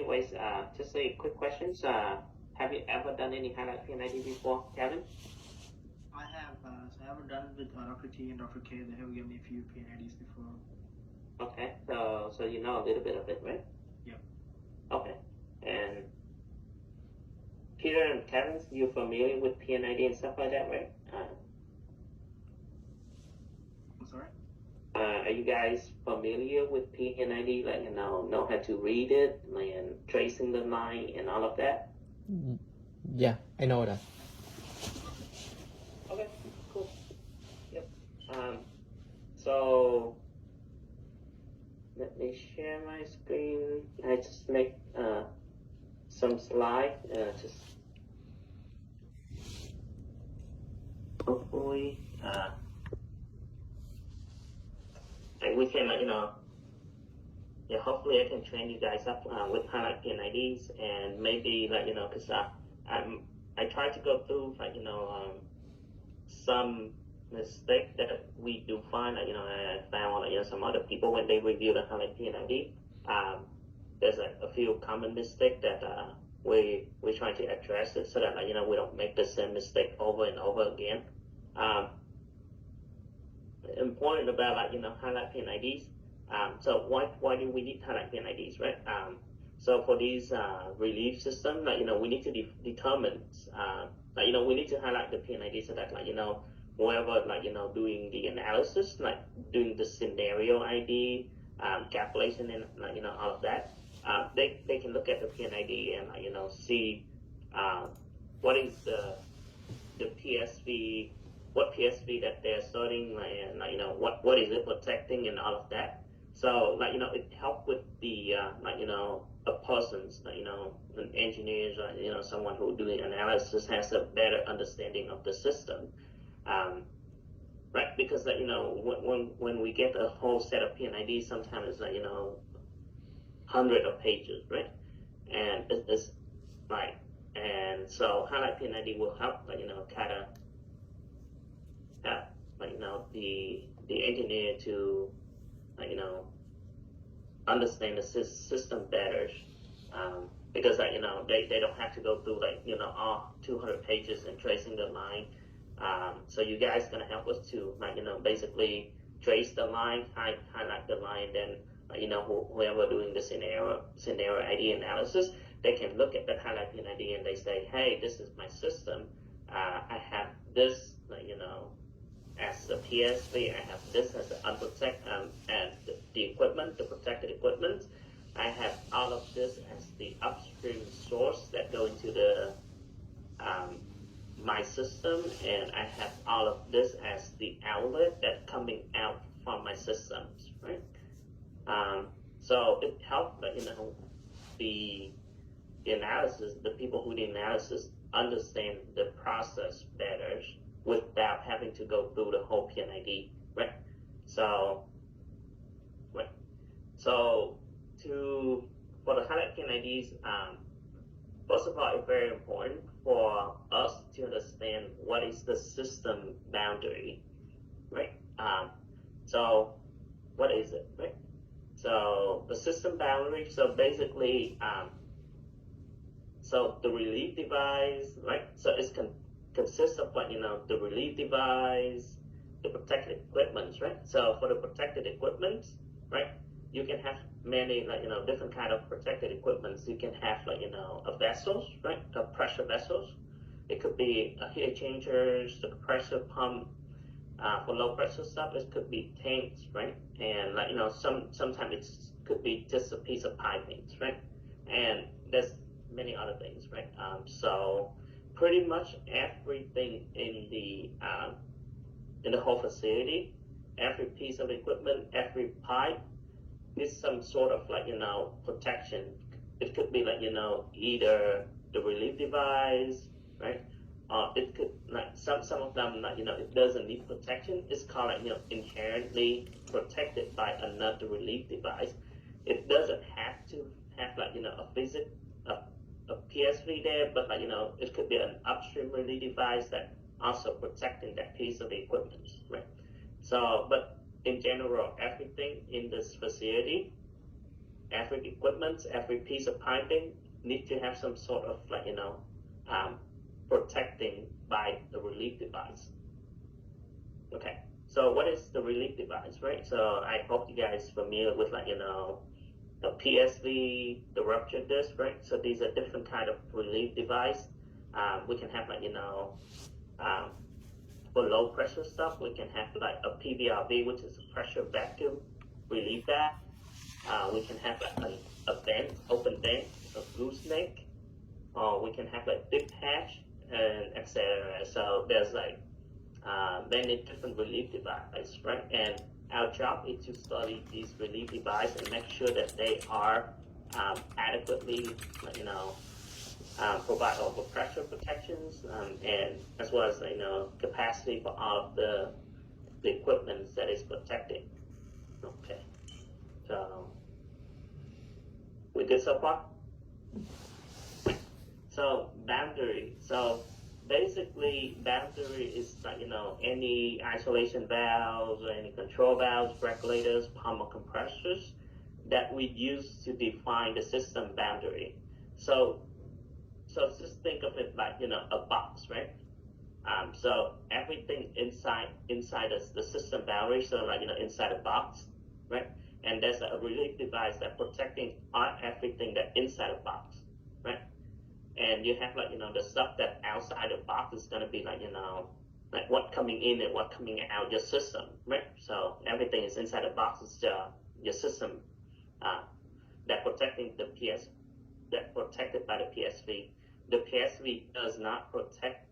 Anyways, just a quick questions. Have you ever done any highlight PNID before, Kevin? I have, so I haven't done it with Dr. T and Dr. K. They have given me a few PNIDs before. Okay, so you know a little bit of it, right? Yep. Okay, and Peter and Kevin, you familiar with PNID and stuff like that, right? I'm sorry? Are you guys familiar with PNID? Like, know how to read it and tracing the line and all of that? Yeah, I know that. Okay, cool. Yep. So let me share my screen. I just make some slide. Just hopefully, and we can, yeah, hopefully I can train you guys up with highlight PNIDs and maybe because I try to go through some mistake that we do find, I found some other people when they review the highlight PNID. There's a few common mistakes that we're trying to address it so that we don't make the same mistake over and over again. Important about highlight PNIDs. So why do we need highlight PNIDs, right? So for these relief system, we need to determine, we need to highlight the PNID so that whoever doing the analysis, doing the scenario ID, calculation and all of that, they can look at the PNID and see what is the PSV, what PSV that they're studying, and what is it protecting and all of that. So it helped with the a person's an engineers or someone who doing analysis has a better understanding of the system, right? Because when we get a whole set of PNID, sometimes it's hundred of pages, right? And it's like, and so highlight PNID will help kind of the engineer to understand the system better, because they don't have to go through all 200 pages and tracing the line. So you guys gonna help us to basically trace the line, highlight the line, then whoever doing the scenario ID analysis, they can look at that highlight PNID and they say, hey, this is my system. I have this as a PSV, I have this as the unprotected, and the equipment, the protected equipment. I have all of this as the upstream source that go into the my system, and I have all of this as the outlet that coming out from my systems, right? So it helped the analysis, the people who do analysis understand the process better without having to go through the whole PNID, right? So, right. So for the highlight PNIDs, first of all, it's very important for us to understand what is the system boundary, right? So what is it, right? So the system boundary, so basically, so the relief device, right? So it's consists of the relief device, the protected equipment, right? So for the protected equipment, right, you can have many different kind of protected equipments. You can have a vessels, right, a pressure vessels. It could be a heat exchangers, the pressure pump. For low pressure stuff, it could be tanks, right? And sometimes it could be just a piece of piping, right? And there's many other things, right? So pretty much everything in the whole facility, every piece of equipment, every pipe is some sort of protection. It could be either the relief device, right? It could some of them it doesn't need protection. It's called inherently protected by another relief device. It doesn't have to have a PSV there, but it could be an upstream relief device that also protecting that piece of the equipment, right? So, but in general, everything in this facility every equipment, every piece of piping need to have some sort of protecting by the relief device. Okay, so what is the relief device, right? So I hope you guys familiar with the PSV, the rupture disc, right? So these are different kind of relief device. We can have for low pressure stuff, we can have a PVRV, which is a pressure vacuum relief valve. We can have a vent, open vent, a gooseneck, or we can have dip hatch, and etc. So there's many different relief devices, right? And our job is to study these relief devices and make sure that they are adequately, provide overpressure protections, and as well as capacity for all of the equipment that is protected. Okay, so we good so far? So boundary. So basically, boundary is any isolation valves or any control valves, regulators, pump or compressors that we use to define the system boundary. So just think of it like a box, right? So everything inside the system boundary, so inside a box, right? And there's a relief device that protecting everything that inside a box, right? And you have the stuff that outside the box is gonna be what coming in and what coming out your system, right? So everything is inside the box is your system that protecting the PS that protected by the PSV. The PSV does not protect.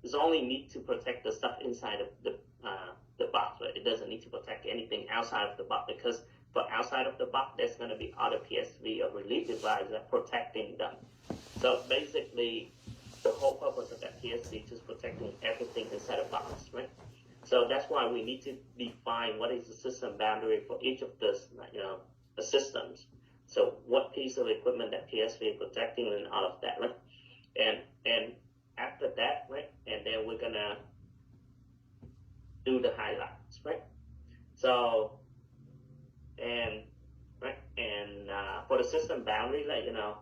It's only need to protect the stuff inside of the box, right? It doesn't need to protect anything outside of the box, because for outside of the box, there's going to be other PSV or relief devices that protecting them. So basically, the whole purpose of that PSV is just protecting everything inside a box, right? So that's why we need to define what is the system boundary for each of this, the systems. So what piece of equipment that PSV is protecting and all of that, right? And after that, right? And then we're gonna do the highlights, right? So for the system boundary,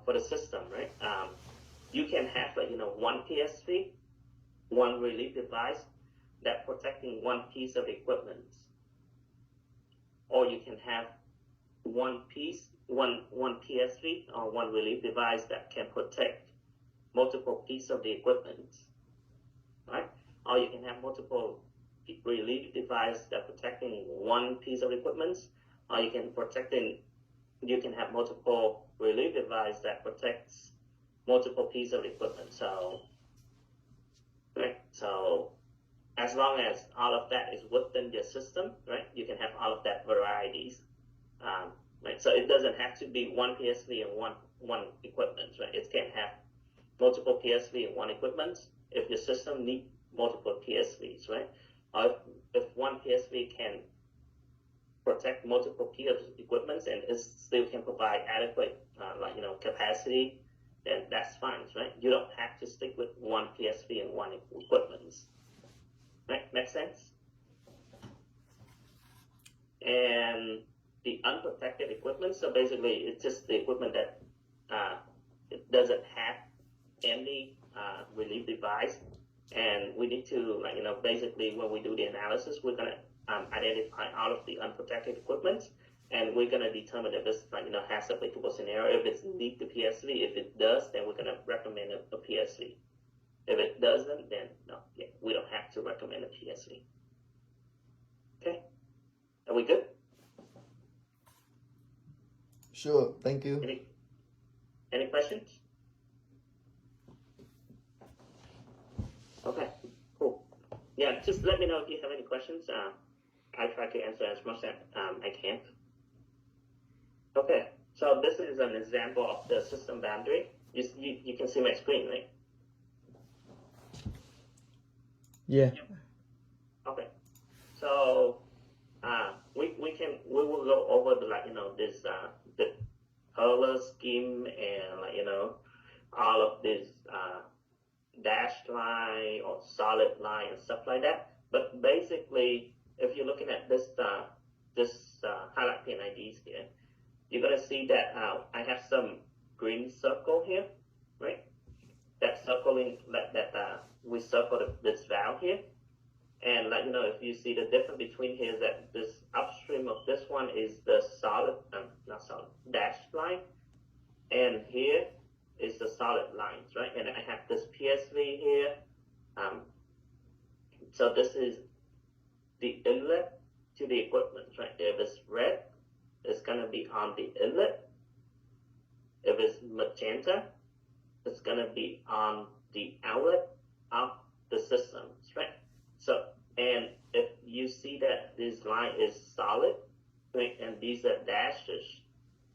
for the system, right? You can have one PSV, one relief device that protecting one piece of equipment, or you can have one PSV or one relief device that can protect multiple pieces of the equipment, right? Or you can have multiple relief devices that protecting one piece of equipment, or you can have multiple relief devices that protects multiple pieces of equipment. So, right? So as long as all of that is within your system, right? You can have all of that varieties. Right? So it doesn't have to be one PSV and one equipment, right? It can have multiple PSV and one equipment if your system needs multiple PSVs, right? Or if one PSV can protect multiple pieces of equipment and it still can provide adequate, capacity, then that's fine, right? You don't have to stick with one PSV and one equipment, right? Make sense? And the unprotected equipment, so basically it's just the equipment that it doesn't have any relief device, and we need to basically when we do the analysis, we're gonna identify all of the unprotected equipment, and we're gonna determine if this has applicable scenario, if it's need the PSV. If it does, then we're gonna recommend a PSV. If it doesn't, then no, we don't have to recommend a PSV. Okay, are we good? Sure, thank you. Any questions? Okay, cool. Yeah, just let me know if you have any questions. I try to answer as much as I can. Okay, so this is an example of the system boundary. You can see my screen, right? Yeah. Okay, so we will go over this the color scheme and all of this dashed line or solid line and stuff like that. But basically, if you're looking at this highlight PIDs here, you're gonna see that I have some green circle here, right? That circling we circled this valve here, and if you see the difference between here is that this upstream of this one is the solid, not solid, dashed line, and here is the solid lines, right? And I have this PSV here. So this is the inlet to the equipment, right? If it's red, it's gonna be on the inlet. If it's magenta, it's gonna be on the outlet of the systems, right? So, and if you see that this line is solid, right, and these are dashes,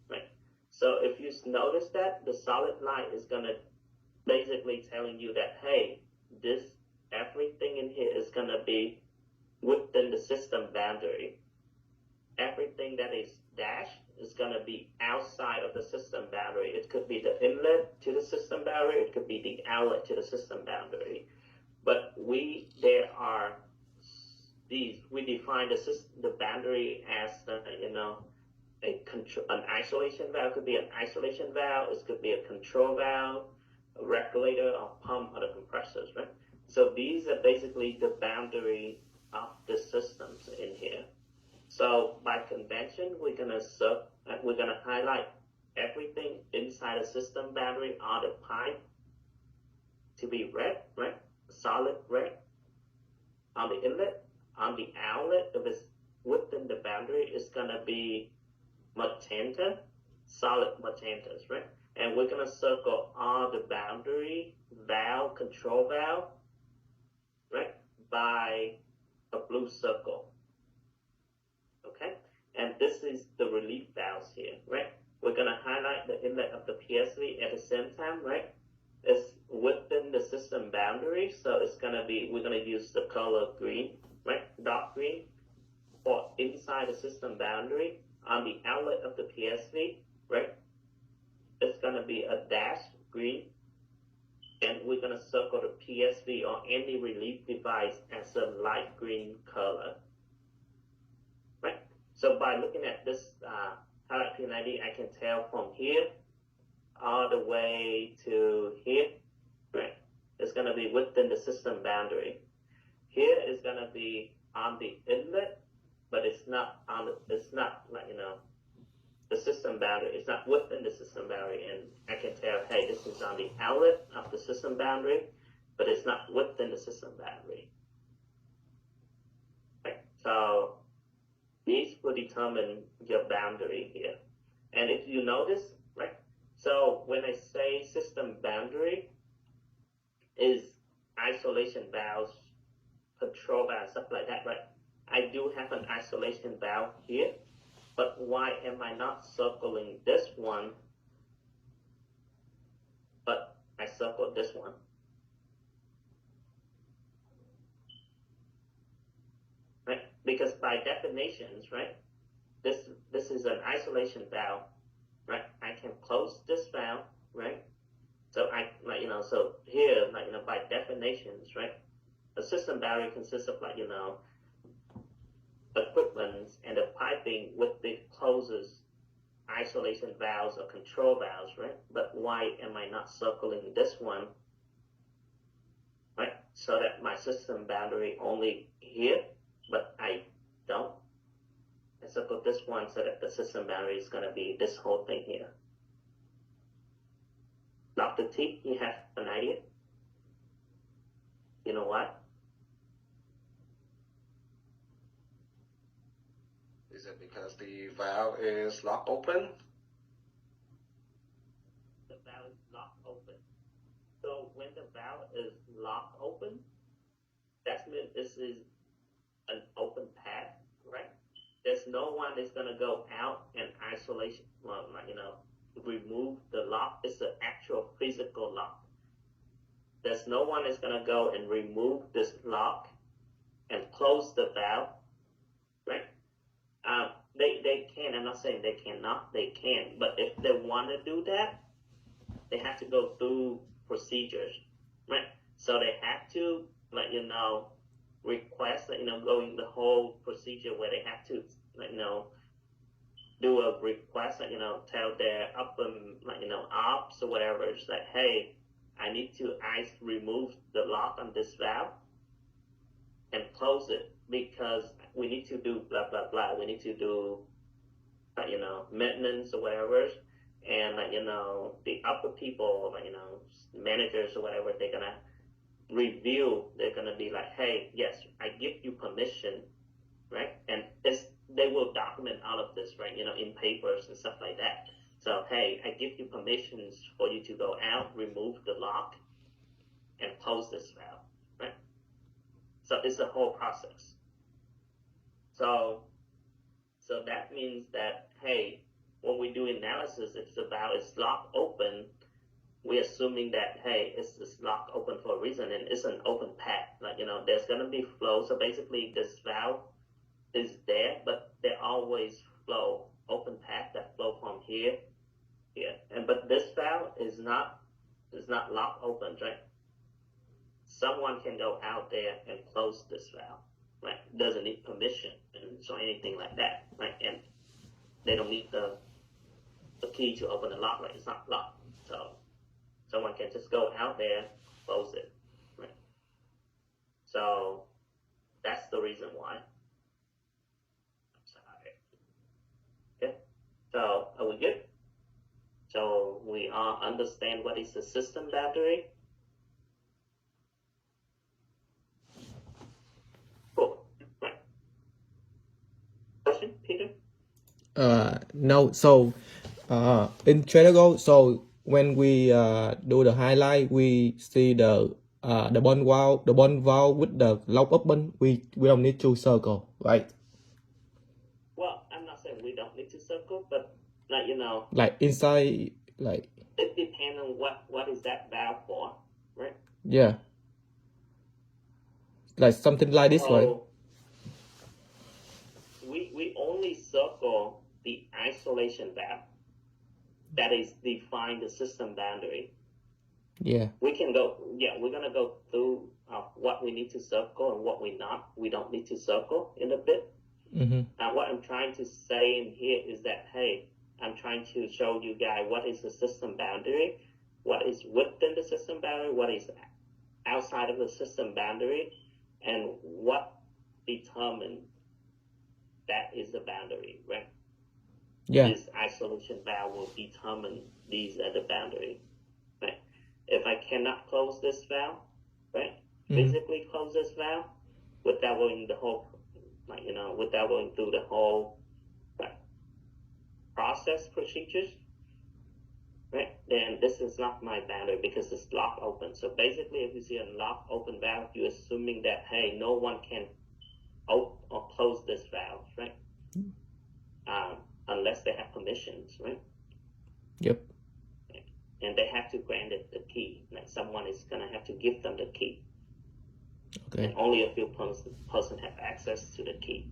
right? So if you notice that the solid line is gonna basically telling you that, hey, everything in here is gonna be within the system boundary. Everything that is dashed is gonna be outside of the system boundary. It could be the inlet to the system boundary, it could be the outlet to the system boundary. But we define the boundary as an isolation valve. It could be an isolation valve, it could be a control valve, a regulator, a pump, or the compressors, right? So these are basically the boundary of the systems in here. So by convention, we're gonna highlight everything inside a system boundary on the pipe to be red, right? Solid red. On the inlet, on the outlet, if it's within the boundary, it's gonna be magenta, solid magentas, right? And we're gonna circle all the boundary valve, control valve, right, by a blue circle. Okay, and this is the relief valves here, right? We're gonna highlight the inlet of the PSV at the same time, right? It's within the system boundary, so we're gonna use the color green, right? Dark green, for inside the system boundary. On the outlet of the PSV, right? It's gonna be a dashed green, and we're gonna circle the PSV or any relief device as a light green color. Right? So by looking at this highlight PID, I can tell from here all the way to here, right? It's gonna be within the system boundary. Here is gonna be on the inlet, but it's not the system boundary. It's not within the system boundary, and I can tell, hey, this is on the outlet of the system boundary, but it's not within the system boundary. Right? So these will determine your boundary here. And if you notice, right, so when I say system boundary is isolation valves, control valves, stuff like that, right? I do have an isolation valve here, but why am I not circling this one, but I circled this one? Right? Because by definitions, right, this is an isolation valve, right? I can close this valve, right? So so here, by definitions, right, a system boundary consists of equipment and the piping with the closest isolation valves or control valves, right? But why am I not circling this one, right? So that my system boundary only here, but I don't. I circle this one so that the system boundary is gonna be this whole thing here. Dr. T, you have an idea? You know what? Is it because the valve is locked open? The valve is locked open. So when the valve is locked open, that means this is an open path, right? There's no one that's gonna go out and isolation, remove the lock. It's an actual physical lock. There's no one that's gonna go and remove this lock and close the valve, right? They can. I'm not saying they cannot. They can. But if they want to do that, they have to go through procedures, right? So they have to, request, going the whole procedure where they have to, do a request, like, tell their ops or whatever, it's like, hey, I need to remove the lock on this valve and close it because we need to do blah blah blah. We need to do maintenance or whatever, and the upper people, managers or whatever, they're gonna review. They're gonna be like, hey, yes, I give you permission, right? And they will document all of this, right? In papers and stuff like that. So, hey, I give you permissions for you to go out, remove the lock, and close this valve, right? So it's a whole process. So that means that, hey, when we do analysis, if the valve is locked open, we're assuming that, hey, it's locked open for a reason, and it's an open path. There's gonna be flow. So basically, this valve is there, but there always flow, open path that flow from here. But this valve is not locked open, right? Someone can go out there and close this valve, right? Doesn't need permission or anything like that, right? And they don't need the key to open the lock, right? It's not locked. So someone can just go out there, close it, right? So that's the reason why. I'm sorry. Okay, so are we good? So we all understand what is the system boundary. Cool. Right. Question, Peter? No. So, in Triangle, so when we do the highlight, we see the bond valve with the lock open. We don't need to circle, right? Well, I'm not saying we don't need to circle, but like inside, like it depends on what is that valve for, right? yeah, like something like this, right? So we only circle the isolation valve that is define the system boundary. Yeah. We're gonna go through what we need to circle and what we don't need to circle in a bit. Mm-hmm. What I'm trying to say in here is that, hey, I'm trying to show you guys what is the system boundary, what is within the system boundary, what is outside of the system boundary, and what determines that is the boundary, right? Yeah. This isolation valve will determine these at the boundary, right? If I cannot close this valve, right, physically close this valve without going without going through the whole process procedures, right, then this is not my boundary because it's locked open. So basically, if you see a locked open valve, you're assuming that, hey, no one can open or close this valve, right? Unless they have permissions, right? Yep. And they have to grant it the key. Like someone is gonna have to give them the key. Okay. And only a few person have access to the key.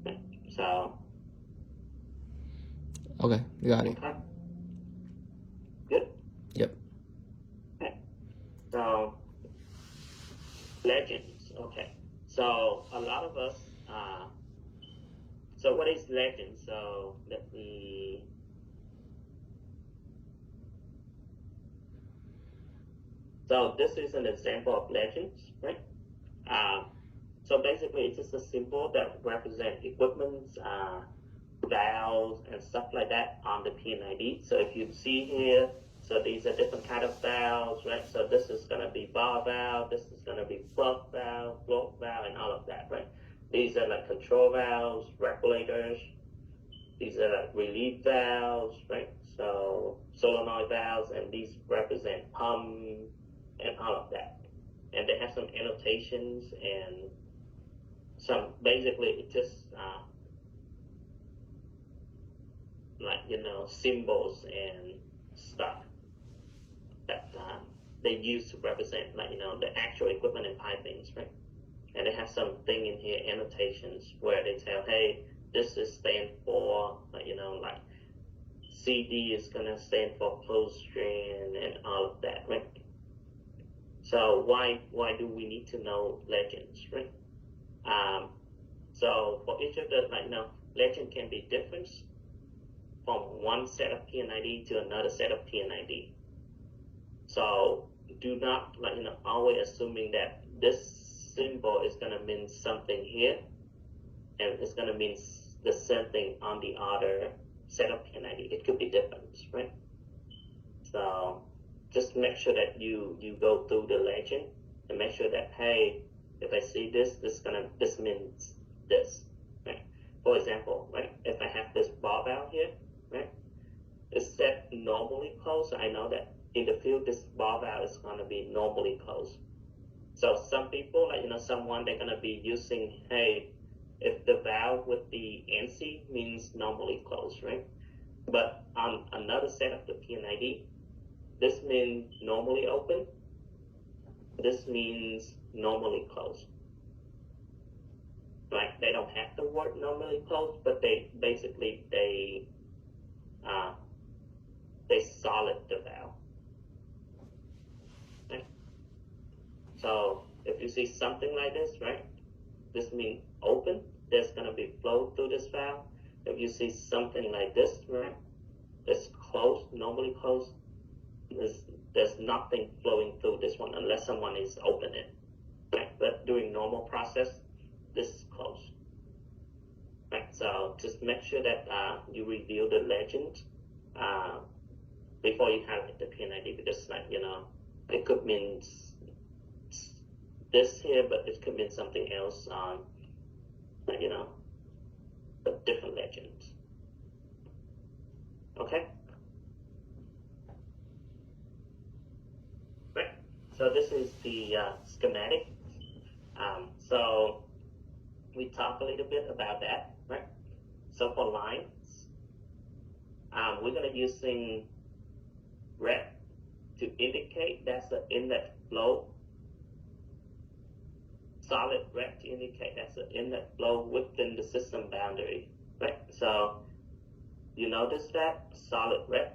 Right? So. Okay, got it. Okay. Good. Yep. Okay. So legends. Okay. So a lot of us. So what is legend? So let me. So this is an example of legends, right? So basically, it's just a symbol that represents equipment, valves, and stuff like that on the PID. So if you see here, so these are different kind of valves, right? So this is going to be bar valve, this is going to be plug valve, float valve, and all of that, right? These are like control valves, regulators. These are like relief valves, right? So solenoid valves, and these represent pump and all of that. And they have some annotations and some, basically it just symbols and stuff that they use to represent the actual equipment and pipings, right? And they have some thing in here, annotations, where they tell, hey, this is stand for like CD is gonna stand for closed string and all of that, right? So why do we need to know legends, right? So for each of the legend can be different. from one set of PID to another set of PID. So do not always assuming that this symbol is gonna mean something here and it's gonna mean the same thing on the other set of PID. It could be different, right? So just make sure that you go through the legend and make sure that, hey, if I see this means this, right? For example, right, if I have this bar valve here, right, it's set normally closed, so I know that in the field this bar valve is gonna be normally closed. So some people, someone, they're gonna be using, hey, if the valve with the NC means normally closed, right? But on another set of the PID, this means normally open. This means normally closed. Like they don't have the word normally closed, but they basically they solid the valve. Right? So if you see something like this, right, this means open. There's gonna be flow through this valve. If you see something like this, right, it's closed, normally closed. There's nothing flowing through this one unless someone is opening it. Right? But during normal process, this is closed. Right? So just make sure that you review the legend before you have the PID, because it could mean this here, but it could mean something else on a different legend. Okay? Right. So this is the schematic. So we talked a little bit about that, right? So for lines, we're gonna using red to indicate that's the inlet flow. Solid red to indicate that's the inlet flow within the system boundary, right? So you notice that solid red.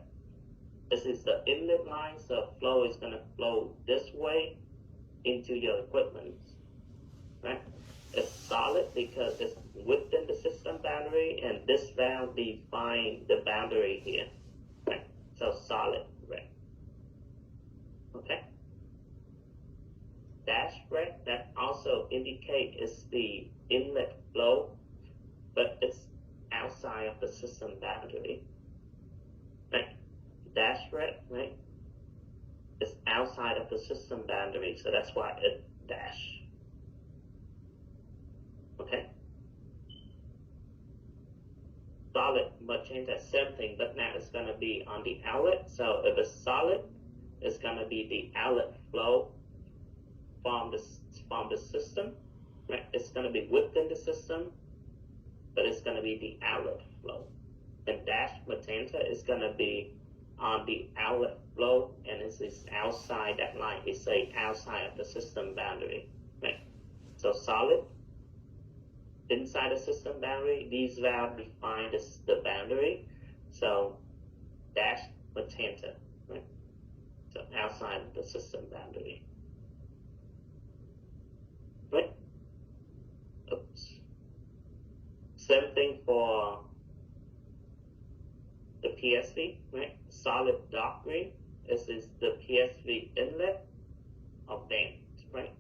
This is the inlet line, so flow is going to flow this way into your equipment, right? It's solid because it's within the system boundary, and this valve defines the boundary here, right? So solid red, okay? Dash red, that also indicates it's the inlet flow, but it's outside of the system boundary, right? Dash red, right, is outside of the system boundary, so that's why it dash. Okay. Solid magenta, same thing, but now it's gonna be on the outlet. So if it's solid, it's gonna be the outlet flow from the system, right? It's gonna be within the system, but it's gonna be the outlet flow. And dash magenta is gonna be on the outlet flow, and this is outside that line. It's outside of the system boundary, right? So solid, inside the system boundary, these valves define the boundary. So dash magenta, right? So outside of the system boundary, right? Oops. Same thing for the PSV, right? Solid dark green, this is the PSV inlet or vent, right?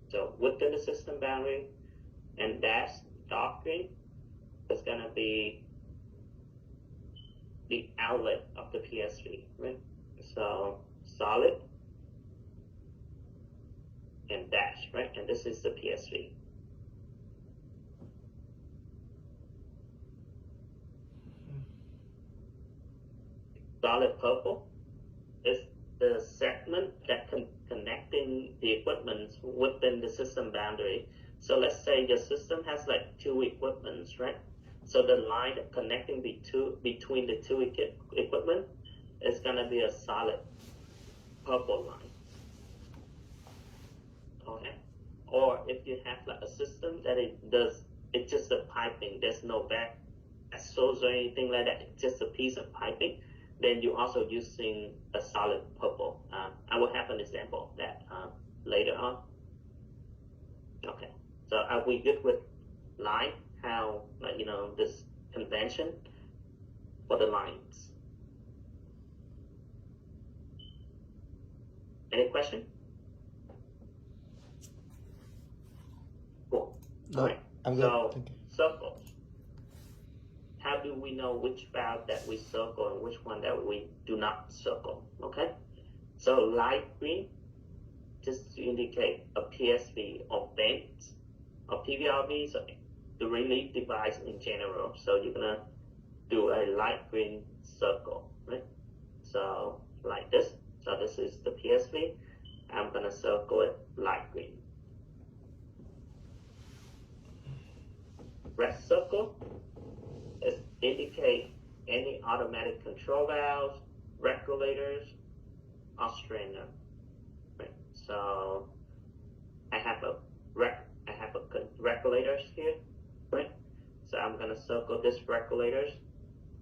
So within the system boundary, and dash dark green is gonna be the outlet of the PSV, right? So solid and dash, right? And this is the PSV. Solid purple is the segment that connecting the equipment within the system boundary. So let's say your system has like two equipments, right? So the line connecting between the two equipment is gonna be a solid purple line. Okay. Or if you have like a system that it's just a piping, there's no vessels or anything like that, it's just a piece of piping, then you're also using a solid purple. I will have an example of that later on. Okay, so are we good with line? How, this convention for the lines. Any question? Cool. No, All right. I'm good. So Thank you. circles. How do we know which valve that we circle and which one that we do not circle? Okay. So light green, just to indicate a PSV or vent or PVRV, so the relief device in general. So you're gonna do a light green circle, right? So like this. So this is the PSV. I'm gonna circle it light green. Red circle is indicate any automatic control valves, regulators, or strainer. Right. So I have a regulators here, right? So I'm gonna circle this regulators,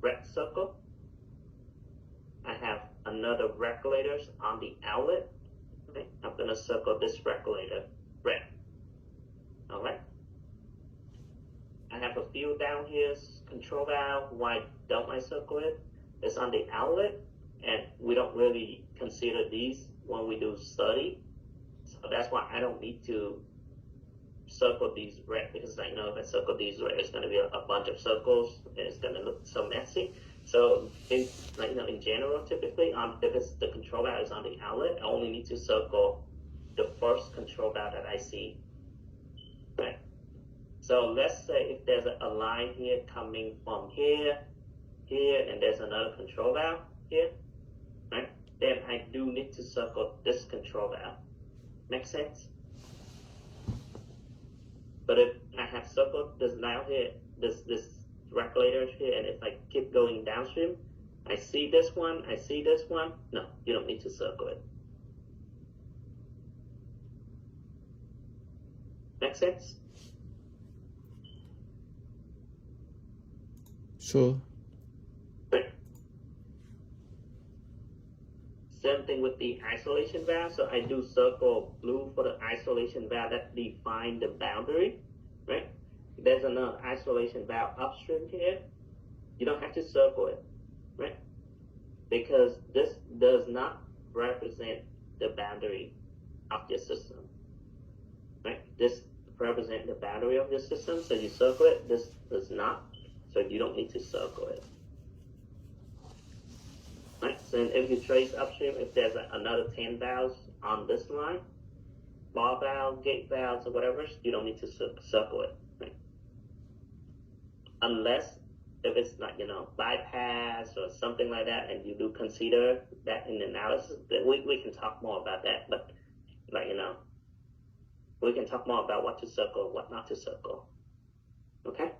red circle. I have another regulators on the outlet. Okay. I'm gonna circle this regulator, red. All right. I have a few down here, control valve. Why don't I circle it? It's on the outlet, and we don't really consider these when we do study. So that's why I don't need to circle these red, because I know if I circle these red, it's going to be a bunch of circles, and it's going to look so messy. So in general, typically, if it's the control valve is on the outlet, I only need to circle the first control valve that I see. Right. So let's say if there's a line here coming from here, and there's another control valve here, right? Then I do need to circle this control valve. Make sense? But if I have circled this valve here, this regulator here, and if I keep going downstream, I see this one, I see this one. No, you don't need to circle it. Make sense? Sure. Same thing with the isolation valve. So I do circle blue for the isolation valve that define the boundary, right? There's another isolation valve upstream here. You don't have to circle it, right? Because this does not represent the boundary of your system, right? This represents the boundary of your system, so you circle it. This does not, so you don't need to circle it. Right, so if you trace upstream, if there's another 10 valves on this line, ball valve, gate valves, or whatever, you don't need to circle it, right? Unless if it's like, bypass or something like that, and you do consider that in analysis, that we can talk more about that, but we can talk more about what to circle, what not to circle, okay?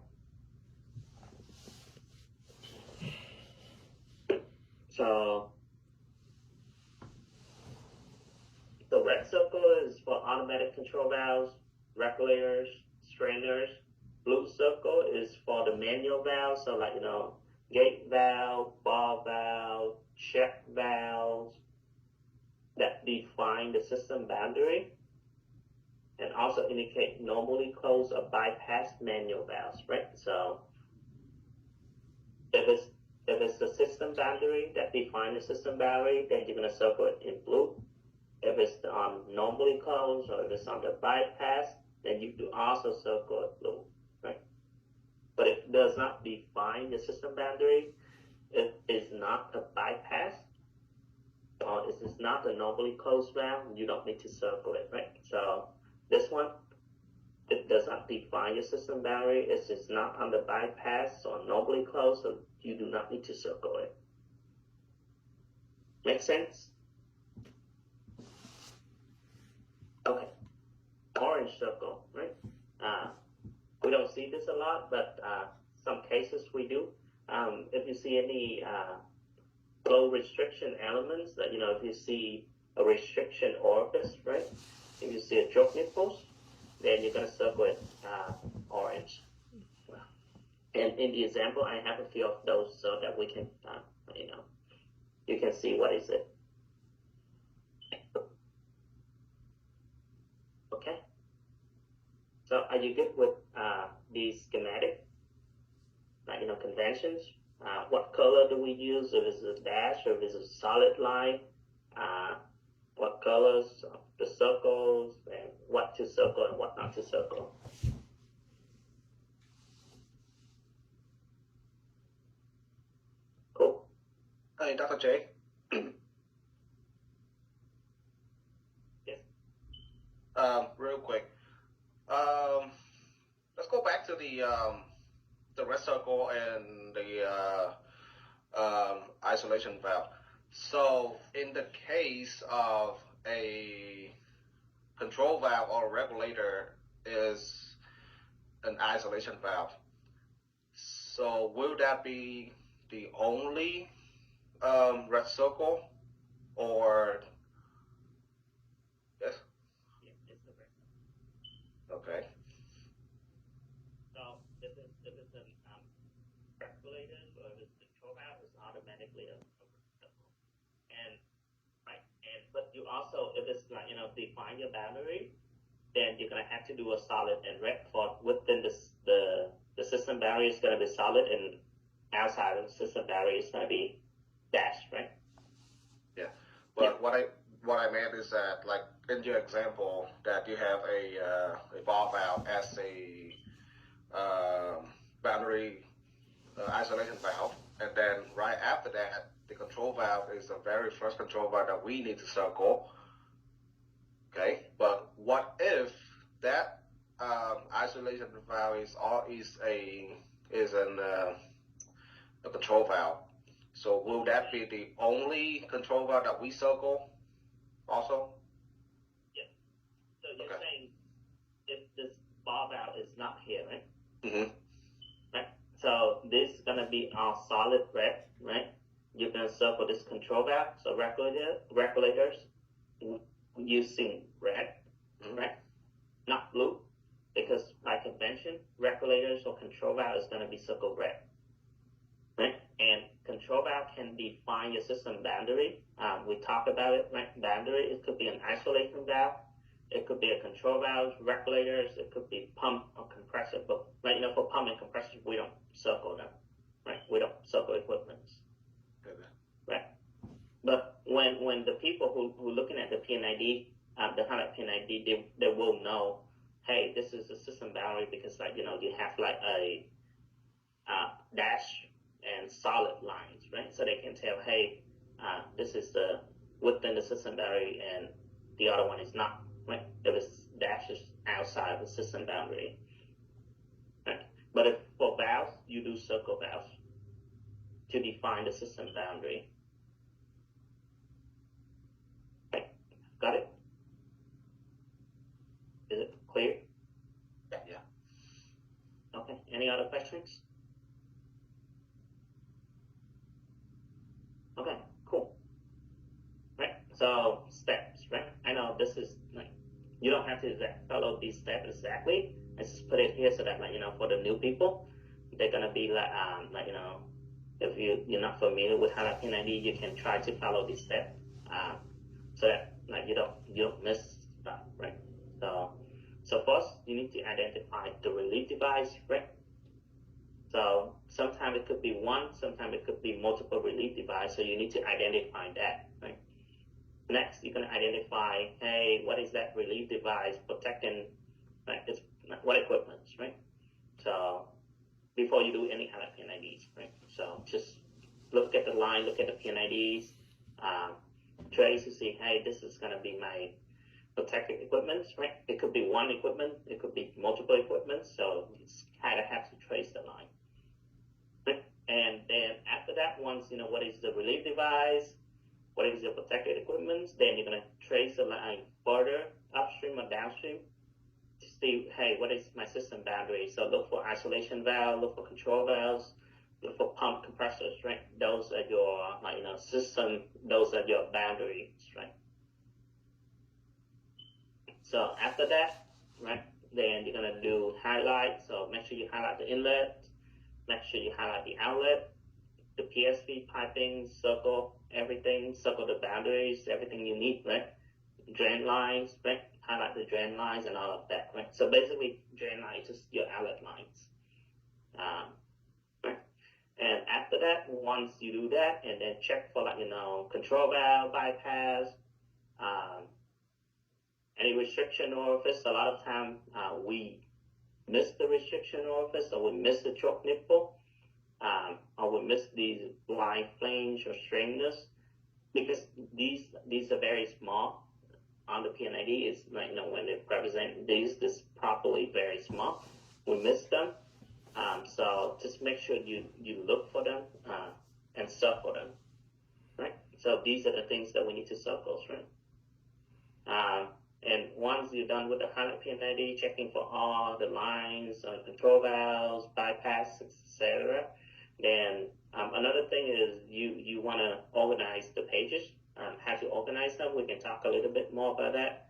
So the red circle is for automatic control valves, regulators, strainers. Blue circle is for the manual valves, so gate valve, ball valve, check valves that define the system boundary, and also indicate normally closed or bypassed manual valves, right? So if it's the system boundary that defines the system boundary, then you're going to circle it in blue. If it's normally closed or if it's on the bypass, then you do also circle it blue, right? But if it does not define the system boundary, it is not a bypass, or it is not a normally closed valve, you don't need to circle it, right? So this one, it does not define your system boundary. It's just not on the bypass or normally closed, so you do not need to circle it. Make sense? Okay. Orange circle, right? We don't see this a lot, but some cases we do. If you see any flow restriction elements, that if you see a restriction orifice, right? If you see a choke nipples, then you're gonna circle it orange. And in the example, I have a few of those so that we can, you can see what is it. Okay. So are you good with the schematic, conventions what color do we use, if it's a dash or if it's a solid line, what colors, the circles, and what to circle and what not to circle. Cool. Hey, Dr. J. Yes. Real quick. Let's go back to the red circle and the isolation valve. So in the case of a control valve or regulator is an isolation valve, so will that be the only red circle, or yes? Yeah, it's the red. Okay. So if it's an regulator or if it's control valve, it's automatically a circle. And right, but you also, if it's like define your boundary, then you're gonna have to do a solid and red for within the system boundary is gonna be solid, and outside of the system boundary is gonna be dashed, right? Yeah. But what I meant is that, like in your example, that you have a ball valve as a boundary isolation valve, and then right after that, the control valve is the very first control valve that we need to circle. Okay, but what if that isolation valve is a control valve? So will that be the only control valve that we circle also? Yeah. So you're Okay. saying if this ball valve is not here, right? Mm-hmm. Right. So this is gonna be all solid red, right? You're gonna circle this control valve. So regulators using red, right? Not blue, because by convention, regulators or control valve is gonna be circled red, right? And control valve can define your system boundary. We talked about it, right? Boundary, it could be an isolation valve, it could be a control valve, regulators, it could be pump or compressor. But right, for pump and compressor, we don't circle them, right? We don't circle equipments, right? But when the people who looking at the PNID, the highlight PNID, they will know, hey, this is a system boundary because you have like a dash and solid lines, right? So they can tell, hey, this is the within the system boundary and the other one is not, right? If it's dashes outside of the system boundary, right? But if for valves, you do circle valves to define the system boundary. Okay, got it? Is it clear? Yeah. Okay, any other questions? Okay, cool. Right, so steps, right? I know this is like, you don't have to follow these steps exactly. I just put it here so that for the new people, they're gonna be like, if you're not familiar with how to PNID, you can try to follow these steps, so that you don't miss stuff, right? So first, you need to identify the relief device, right? So sometimes it could be one, sometimes it could be multiple relief device. So you need to identify that, right? Next, you can identify, hey, what is that relief device protecting, right? It's what equipment, right? So before you do any kind of PNIDs, right? So just look at the line, look at the PNIDs, trace to see, hey, this is gonna be my protected equipment, right? It could be one equipment, it could be multiple equipment, so you kind of have to trace the line. Right? And then after that, once you know what is the relief device, what is the protected equipment, then you're gonna trace the line further upstream or downstream to see, hey, what is my system boundary? So look for isolation valve, look for control valves, look for pump compressors, right? Those are your system, those are your boundaries, right? So after that, right, then you're gonna do highlight. So make sure you highlight the inlet, make sure you highlight the outlet, the PSV piping, circle everything, circle the boundaries, everything you need, right? Drain lines, right? Highlight the drain lines and all of that, right? So basically, drain line is just your outlet lines, right? And after that, once you do that, and then check for control valve, bypass, any restriction orifice. A lot of time we miss the restriction orifice, or we miss the choke nipple, or we miss these blind flange or strainers, because these are very small. On the PNID is when they represent this properly very small, we miss them. So just make sure you look for them and circle them, right? So these are the things that we need to circle, right? And once you're done with the highlight PNID, checking for all the lines, control valves, bypass, etc., then another thing is you want to organize the pages. How to organize them, we can talk a little bit more about that.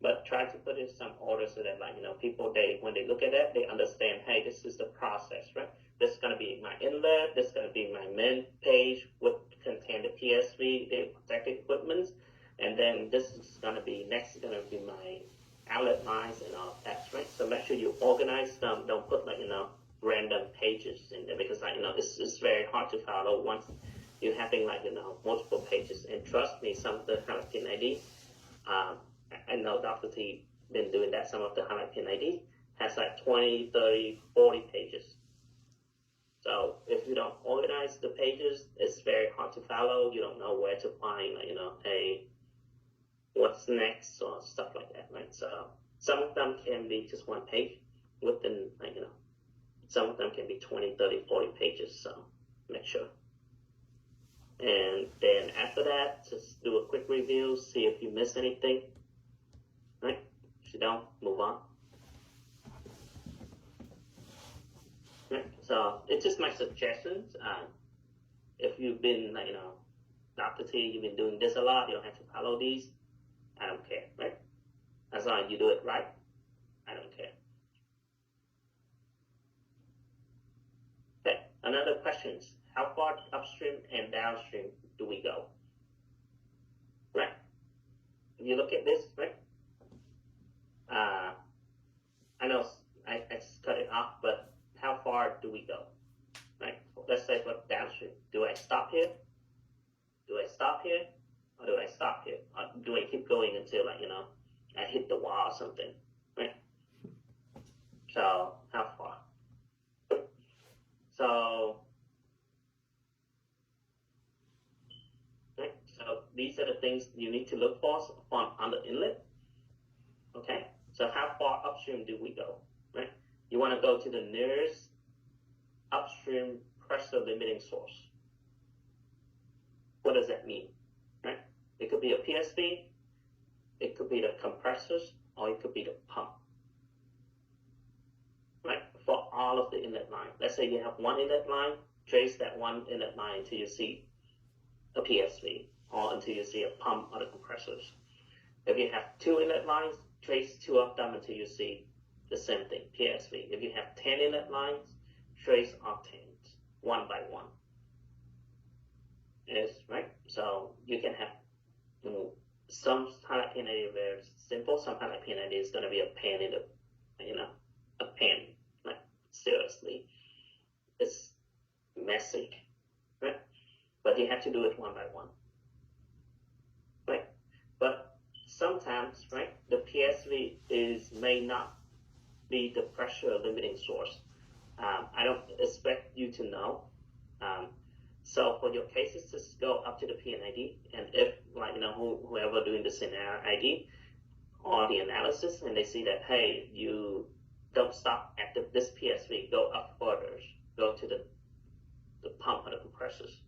But try to put in some order so that people, when they look at that, they understand, hey, this is the process, right? This is going to be my inlet, this is going to be my main page, which contain the PSV, the protected equipment, and then this is going to be, next is going to be my outlet lines and all of that, right? So make sure you organize them, don't put random pages in there, because it's very hard to follow once you're having multiple pages. And trust me, some of the highlight PNID, I know Dr. T been doing that. Some of the highlight PNID has 20, 30, 40 pages. So if you don't organize the pages, it's very hard to follow. You don't know where to find, hey, what's next or stuff like that, right? So some of them can be just one page within, some of them can be 20, 30, 40 pages. So make sure. And then after that, just do a quick review, see if you miss anything, right? If you don't, move on. Right? So it's just my suggestions. If you've been, Dr. T, you've been doing this a lot, you don't have to follow these, I don't care, right? As long as you do it right, I don't care. Okay, another questions. How far upstream and downstream do we go? Right? If you look at this, right? I know I cut it off, but how far do we go? Right? Let's say for downstream. Do I stop here? Do I stop here? Or do I stop here? Or do I keep going until I hit the wall or something? Right? So how far? So these are the things you need to look for on the inlet. Okay, so how far upstream do we go, right? You want to go to the nearest upstream pressure limiting source. What does that mean, right? It could be a PSV, it could be the compressors, or it could be the pump, right? For all of the inlet line. Let's say you have one inlet line, trace that one inlet line until you see a PSV, or until you see a pump or the compressors. If you have two inlet lines, trace two of them until you see the same thing, PSV. If you have 10 inlet lines, trace octanes one by one. Yes, right? So you can have some highlight PNID very simple, some highlight PNID is going to be a pain in the, a pain, like seriously. It's messy, right? But you have to do it one by one, right? But sometimes, right, the PSV may not be the pressure limiting source. I don't expect you to know. So for your cases, just go up to the PNID, and if whoever doing the scenario ID or the analysis, and they see that, hey, you don't stop at this PSV, go up further, go to the pump or the compressors,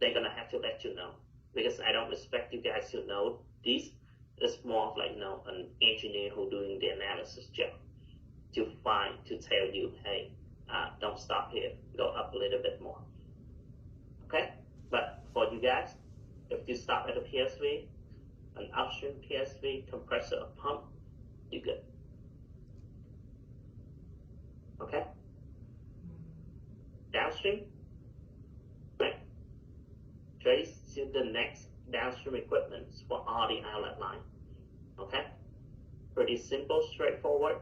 they're gonna have to let you know, because I don't expect you guys to know these. It's more of an engineer who doing the analysis job to tell you, hey, don't stop here, go up a little bit more. Okay, but for you guys, if you stop at a PSV, an upstream PSV, compressor, or pump, you're good. Okay? Downstream, right? Trace to the next downstream equipment for all the outlet line. Okay? Pretty simple, straightforward.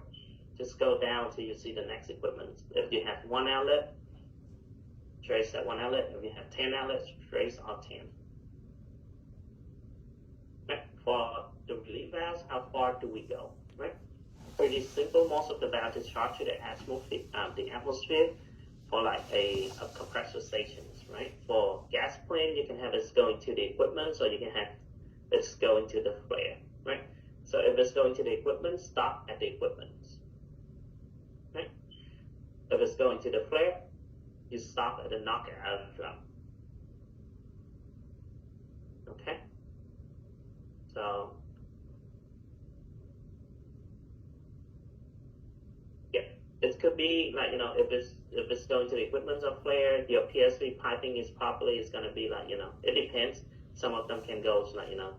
Just go down till you see the next equipment. If you have one outlet, trace that one outlet. If you have 10 outlets, trace all 10. Right? For the relief valves, how far do we go? Right? Pretty simple. Most of the valves is charged to the atmosphere for like a compressor stations, right? For gas plant, you can have it going to the equipment, so you can have it's going to the flare, right? So if it's going to the equipment, stop at the equipment, right? If it's going to the flare, you stop at the knockout drum. Okay? So yeah, it could be like, you know, if it's going to the equipment or flare, your PSV piping is properly, it's gonna be like, you know, it depends. Some of them can go like, you know,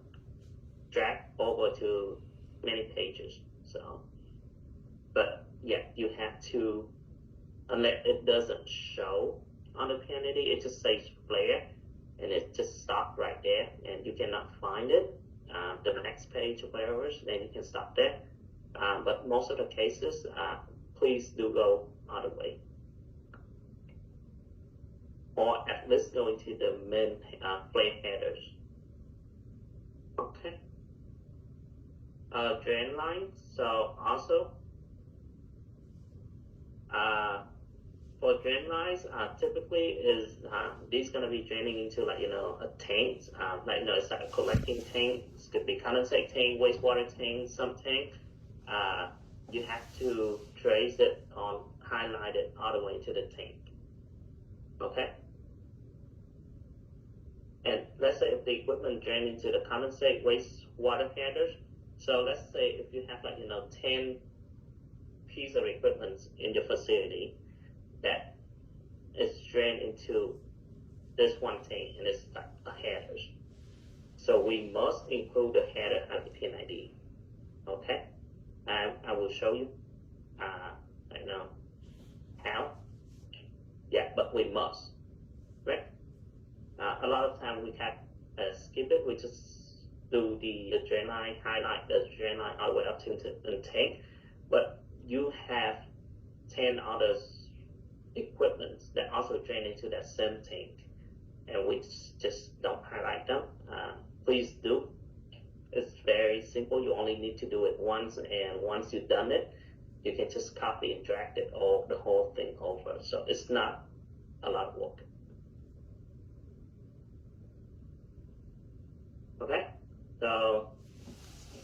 drag over to many pages. So, but yeah, you have to, unless it doesn't show on the PID, it just says flare, and it just stopped right there, and you cannot find it. The next page or whatever, then you can stop there. But most of the cases, please do go all the way, or at least go into the main flare headers. Okay. Drain lines. So also, for drain lines, typically is these gonna be draining into like, you know, a tank, like, you know, it's like a collecting tank. It could be condensate tank, wastewater tank, some tank. You have to trace it on, highlight it all the way into the tank. Okay. And let's say if the equipment drain into the condensate wastewater headers. So let's say if you have like, you know, 10 pieces of equipment in your facility that is drained into this one tank, and it's like a headers. So we must include the header at the PID. Okay, I will show you. I know how. Yeah, but we must, right? A lot of time we can skip it. We just do the drain line, highlight the drain line all the way up to the tank. But you have 10 other equipments that also drain into that same tank, and we just don't highlight them. Please do. It's very simple. You only need to do it once, and once you've done it, you can just copy and drag it all the whole thing over. So it's not a lot of work. Okay, so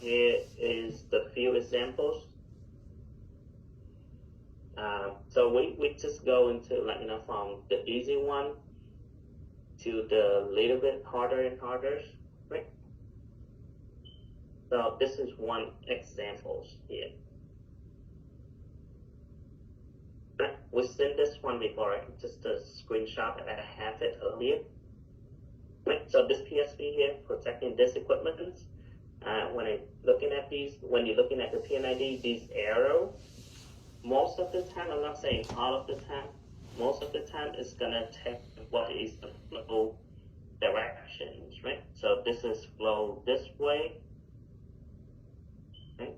here is the few examples. So we just go into, like, you know, from the easy one to the little bit harder and harder, right? So this is one example here. Right? We've seen this one before, right? Just a screenshot that I have it earlier. Right? So this PSV here, protecting this equipment. When I'm looking at these, when you're looking at the PID, these arrows, most of the time, I'm not saying all of the time, most of the time it's gonna take what is the flow directions, right? So this is flow this way, right?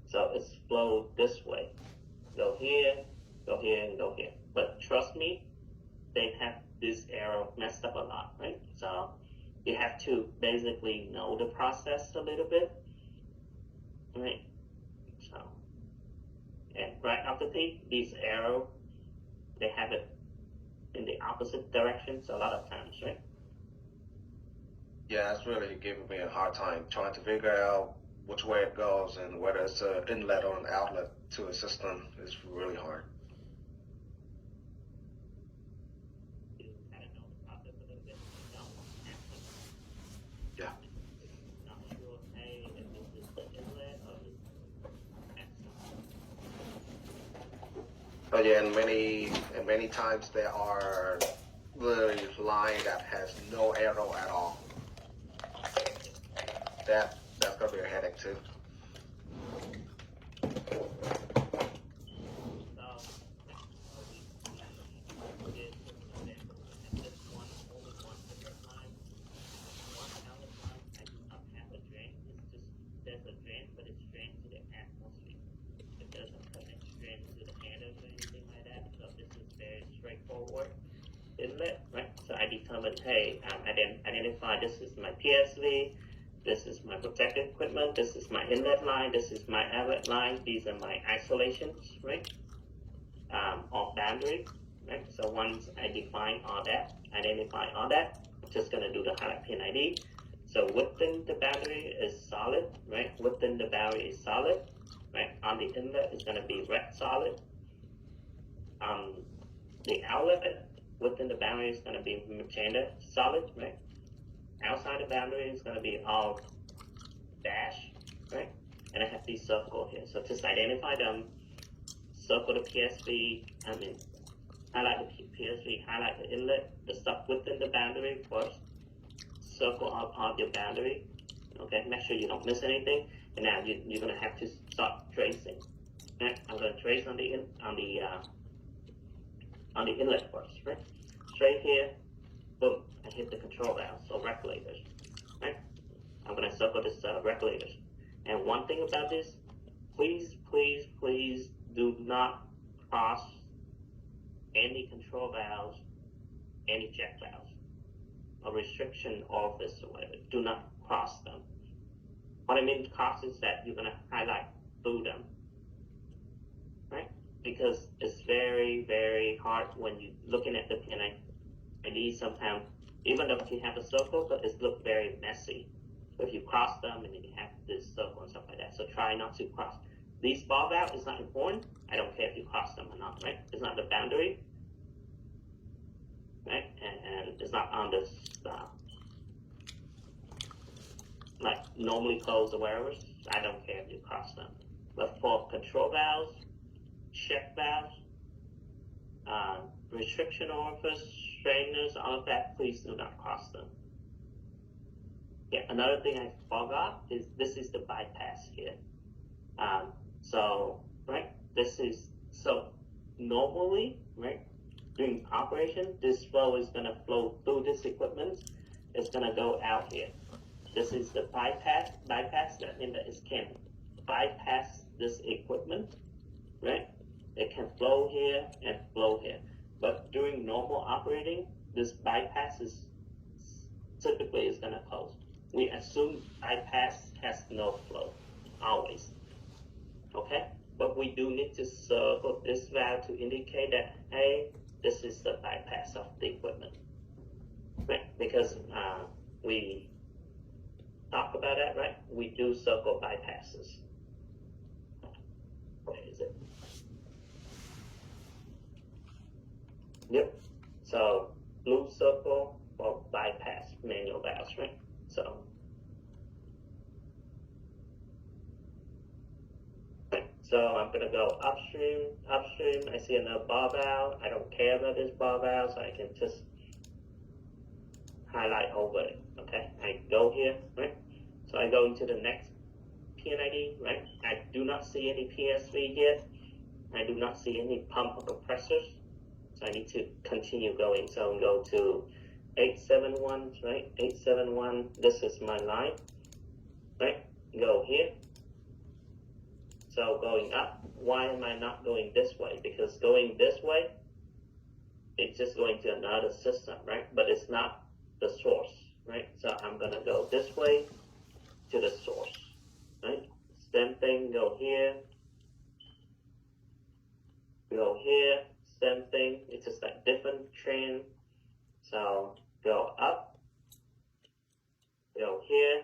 So it's flow this way. Go here, and go here. But trust me, they have this arrow messed up a lot, right? So you have to basically know the process a little bit, right? So, and right after these arrow, they have it in the opposite directions a lot of times, right? Yeah, it's really giving me a hard time trying to figure out which way it goes and whether it's an inlet or an outlet to a system. Is really hard. You kind of know the process a little bit. You don't have to. Yeah. Not sure, hey, if this is the inlet or this is the exit. But yeah, and many times there are literally line that has no arrow at all. That's gonna be a headache too. Straightforward. hey, identify this is my PSV, this is my protected equipment, this is my inlet line, this is my outlet line, these are my isolations, right? Or boundary, right? So once I define all that, identify all that, I'm just gonna do the highlight pin ID. So within the boundary is solid, right? Within the boundary is solid, right? On the inlet is gonna be red solid. The outlet within the boundary is gonna be magenta solid, right? Outside the boundary is gonna be all dash, right? And I have these circle here. So just identify them, circle the PSV, highlight the PSV, highlight the inlet, the stuff within the boundary first, circle out the boundary, okay? Make sure you don't miss anything. And now you're gonna have to start tracing. Okay? I'm gonna trace on the inlet first, right? Straight here, boom, I hit the control valve, so regulators, right? I'm gonna circle this regulators. And one thing about this, please do not cross any control valves, any check valves, or restriction orifice or whatever. Do not cross them. What I mean cross is that you're gonna highlight through them, right? Because it's very hard when you're looking at the PID sometimes, even though you have a circle, but it looks very messy. So if you cross them and then you have this circle and stuff like that. So try not to cross. These ball valve is not important. I don't care if you cross them or not, right? It's not the boundary, right? And it's not on this, like normally closed or wherever. I don't care if you cross them. But for control valves, check valves, restriction orifice, strainers, all of that, please do not cross them. Yeah, another thing I forgot is this is the bypass here. So, right, this is, so normally, right, during operation, this flow is gonna flow through this equipment. It's gonna go out here. This is the bypass, that means that it can bypass this equipment, right? It can flow here and flow here. But during normal operating, this bypass is typically is gonna close. We assume bypass has no flow, always, okay? But we do need to circle this valve to indicate that, hey, this is the bypass of the equipment, right? Because we talk about that, right? We do circle bypasses. Where is it? Yep. So blue circle for bypass manual valves, right? So I'm gonna go upstream. I see another bar valve. I don't care about this bar valve, so I can just highlight over it, okay? I go here, right? So I go into the next PID, right? I do not see any PSV here. I do not see any pump or compressors. So I need to continue going. So I'll go to 871, right? 871, this is my line, right? Go here. So going up, why am I not going this way? Because going this way, it's just going to another system, right? But it's not the source, right? So I'm gonna go this way to the source, right? Same thing, go here, same thing. It's just like different train. So go up, go here.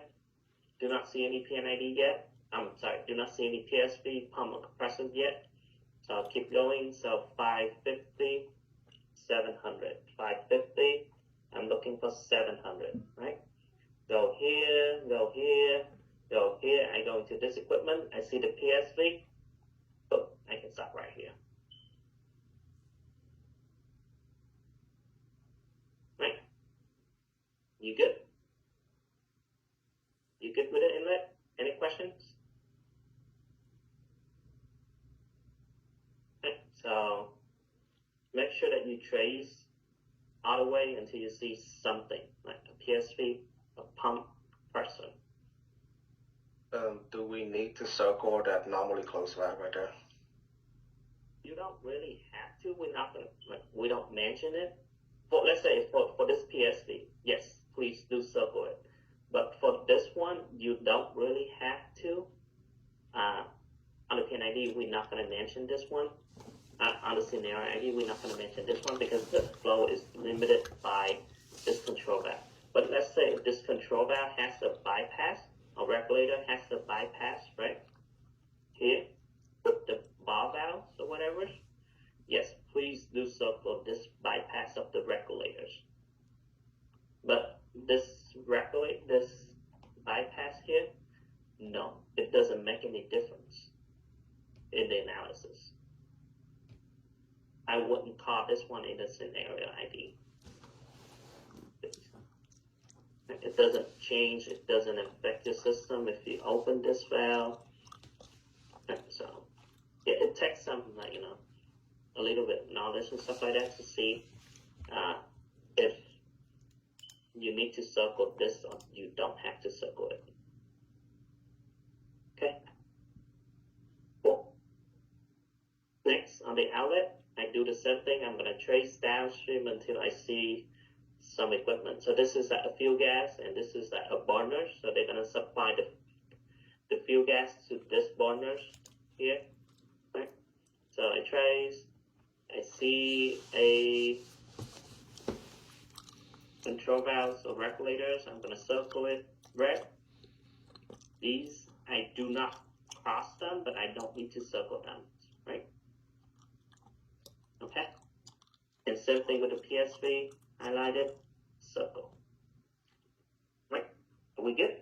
Do not see any PID yet. I'm sorry, do not see any PSV pump or compressors yet. So I'll keep going. So 550, 700, 550. I'm looking for 700, right? Go here, go here, go here. I go into this equipment. I see the PSV. Oh, I can stop right here. Right? You good? You good with the inlet? Any questions? Okay, so make sure that you trace all the way until you see something like a PSV, a pump, compressor. Do we need to circle that normally closed valve right there? You don't really have to. We're not gonna, like, we don't mention it. For let's say for this PSV, yes, please do circle it. But for this one, you don't really have to. On the PID, we're not going to mention this one. On the scenario ID, we're not going to mention this one because the flow is limited by this control valve. But let's say if this control valve has a bypass, a regulator has a bypass, right? Here, with the ball valves or whatever, yes, please do circle this bypass of the regulators. But this bypass here, no, it doesn't make any difference in the analysis. I wouldn't call this one in the scenario ID. It doesn't change, it doesn't affect your system if you open this valve. So it takes some, a little bit knowledge and stuff like that to see if you need to circle this or you don't have to circle it. Okay. Cool. Next, on the outlet, I do the same thing. I'm going to trace downstream until I see some equipment. So this is a fuel gas and this is a burner. So they're going to supply the fuel gas to this burners here. Right? So I trace, I see a control valves or regulators. I'm going to circle it red. These, I do not cross them, but I don't need to circle them, right? Okay. And same thing with the PSV, highlighted, circle. Right? Are we good?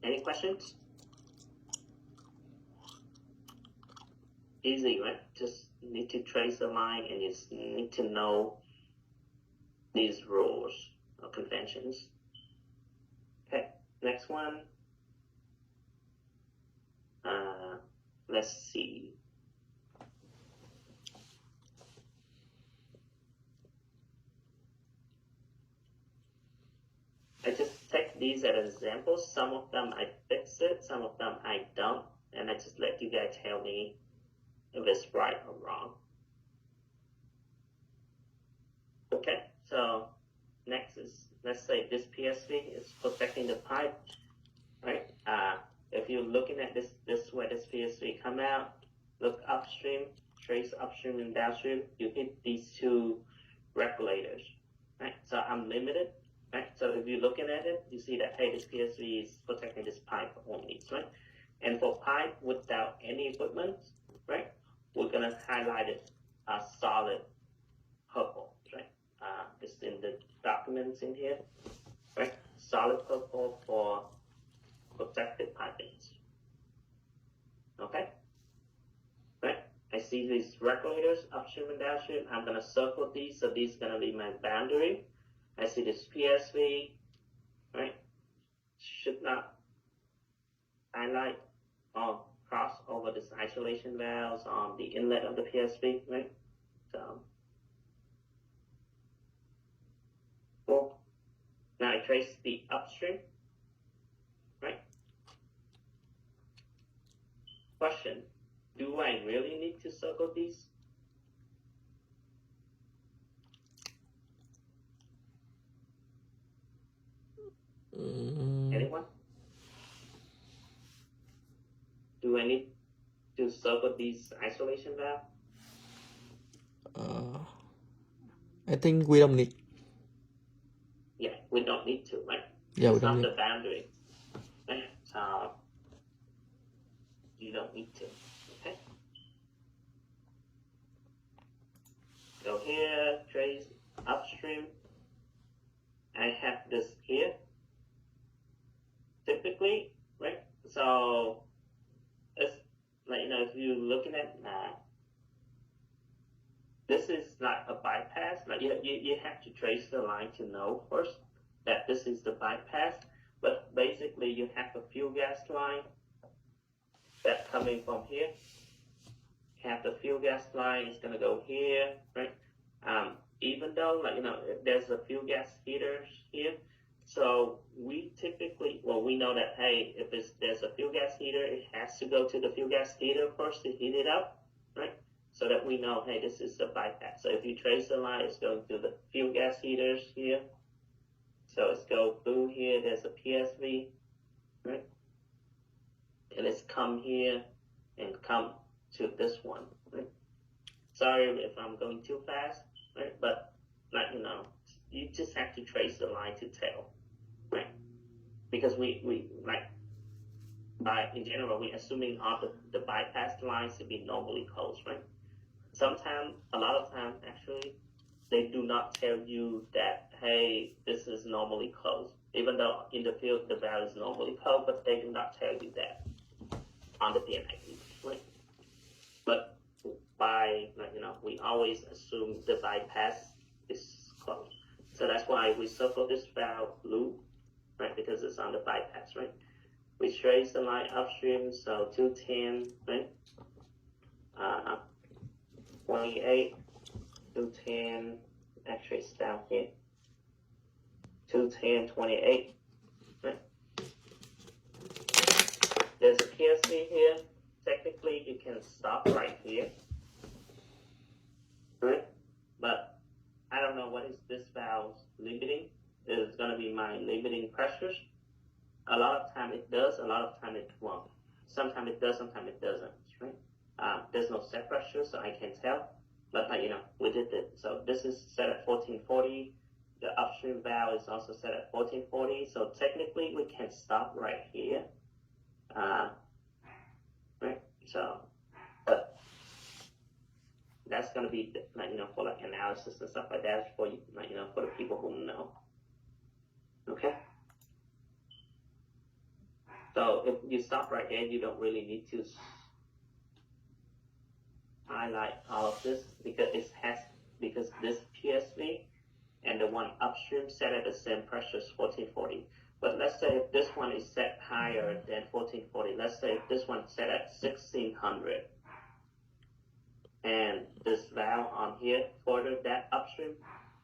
Any questions? Easy, right? Just need to trace a line and you need to know these rules or conventions. Okay, next one. Let's see. I just take these as examples. Some of them I fix it, some of them I don't, and I just let you guys tell me if it's right or wrong. Okay, so next is, let's say this PSV is protecting the pipe, right? If you're looking at this way, this PSV come out, look upstream, trace upstream and downstream, you hit these two regulators, right? So I'm limited, right? So if you're looking at it, you see that, hey, this PSV is protecting this pipe only, right? And for pipe without any equipment, right, we're gonna highlight it solid purple, right? It's in the documents in here, right? Solid purple for protected pipings. Okay? Right? I see these regulators upstream and downstream. I'm gonna circle these, so these are gonna be my boundary. I see this PSV, right? Should not highlight or cross over this isolation valves on the inlet of the PSV, right? So, cool. Now I trace the upstream, right? Question, do I really need to circle these? Anyone? Do I need to circle these isolation valve? I think we don't need. Yeah, we don't need to, right? Yeah, we It's don't not need. the boundary. Right? So you don't need to. Okay. Go here, trace upstream. I have this here. Typically, right? So it's like, if you're looking at this is like a bypass. Like you have to trace the line to know first that this is the bypass. But basically, you have a fuel gas line that's coming from here. Have the fuel gas line is gonna go here, right? Even though, there's a fuel gas heater here, so we typically, we know that, hey, if there's a fuel gas heater, it has to go to the fuel gas heater first to heat it up, right? so that we know, hey, this is the bypass. So if you trace the line, it's going through the fuel gas heaters here. So it's go through here, there's a PSV, right? And it's come here and come to this one, right? Sorry if I'm going too fast, right? But like, you just have to trace the line to tell, right? Because we like, in general, we're assuming all the bypass lines to be normally closed, right? Sometimes, a lot of times, actually, they do not tell you that, hey, this is normally closed. Even though in the field, the valve is normally closed, but they do not tell you that on the PID, right? But by, we always assume the bypass is closed. So that's why we circle this valve blue, right? Because it's on the bypass, right? We trace the line upstream, so 210, right? 28, 210, actually it's down here. 210, 28, right? There's a PSV here. Technically, you can stop right here, right? But I don't know what is this valve's limiting. It's going to be my limiting pressures. A lot of time it does, a lot of time it won't. Sometimes it does, sometimes it doesn't, right? There's no set pressure, so I can't tell. But, we did it. So this is set at 1440. The upstream valve is also set at 1440. So technically, we can stop right here. Right? So, but that's going to be, for analysis and stuff like that for you, for the people who know. Okay? So if you stop right there, you don't really need to highlight all of this because this PSV and the one upstream set at the same pressure as 1440. But let's say if this one is set higher than 1440, let's say if this one is set at 1600, and this valve on here further that upstream,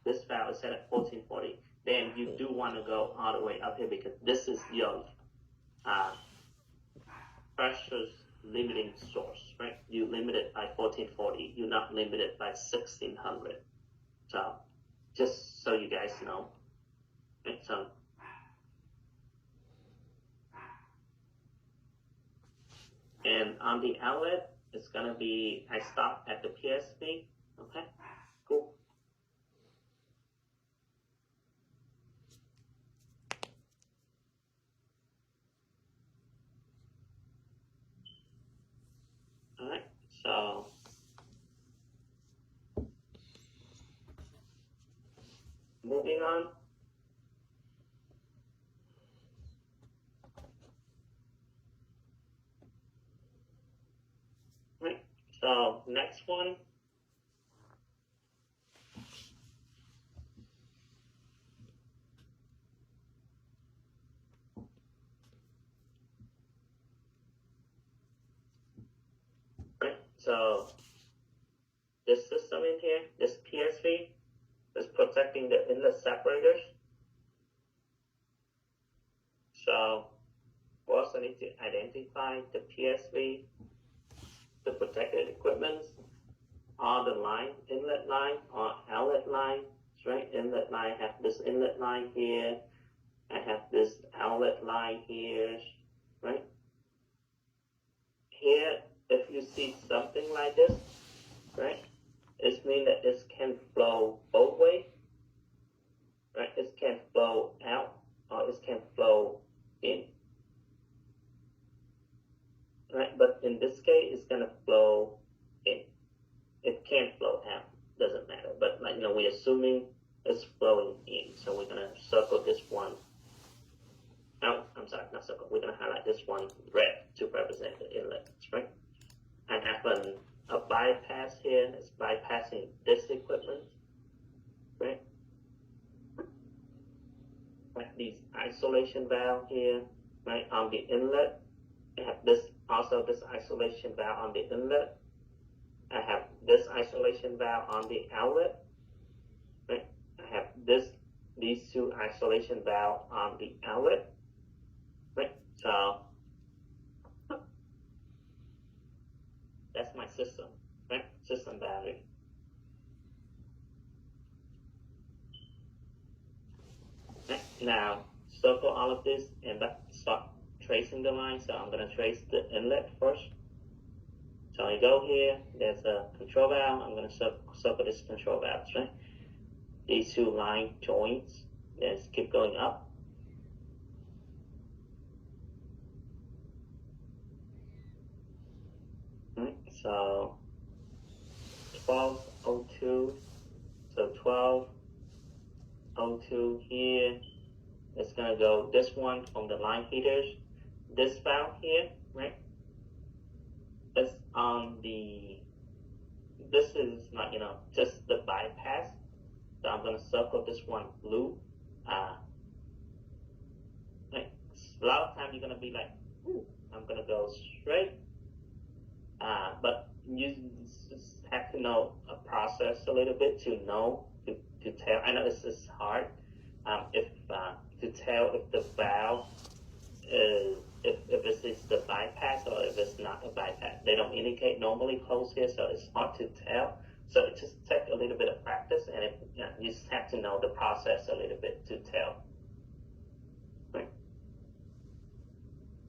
this valve is set at 1440, then you do want to go all the way up here because this is your pressure's limiting source, right? You limit it by 1440. You're not limited by 1600. So, just so you guys know. Right? So, and on the outlet, it's gonna be, I stop at the PSV. Okay, cool. All right, so moving on. Right, so next one. Right, so this system in here, this PSV, is protecting the inlet separators. So we also need to identify the PSV, the protected equipment, on the line, inlet line, or outlet line, right? Inlet line, I have this inlet line here, I have this outlet line here, right? Here, if you see something like this, right, it means that it can flow both ways, right? It can flow out or it can flow in, right? But in this case, it's gonna flow in. It can flow out, doesn't matter. But we're assuming it's flowing in, so we're gonna circle this one. Oh, I'm sorry, not circle. We're gonna highlight this one red to represent the inlet, right? I have a bypass here. It's bypassing this equipment, right? Like these isolation valve here, right, on the inlet. I have this isolation valve on the inlet. I have this isolation valve on the outlet. Right? I have these two isolation valve on the outlet. Right? So that's my system. Right? System Now circle all of this and let's start tracing the line. So I'm going to trace the inlet first. So I go here, there's a control valve, I'm going to circle this control valve, right? These two line joints, let's keep going up. Right, so 1202, so 1202 here, it's going to go this one from the line heaters, this valve here, right? It's on the, this is like, just the bypass. So I'm going to circle this one blue. Like, a lot of times you're going to be like, ooh, I'm going to go straight. But you just have to know a process a little bit to know, to tell. I know this is hard. To tell if the valve is, if it's the bypass or if it's not a bypass. They don't indicate normally closed here, so it's hard to tell. So it just takes a little bit of practice, and you just have to know the process a little bit to tell. Right.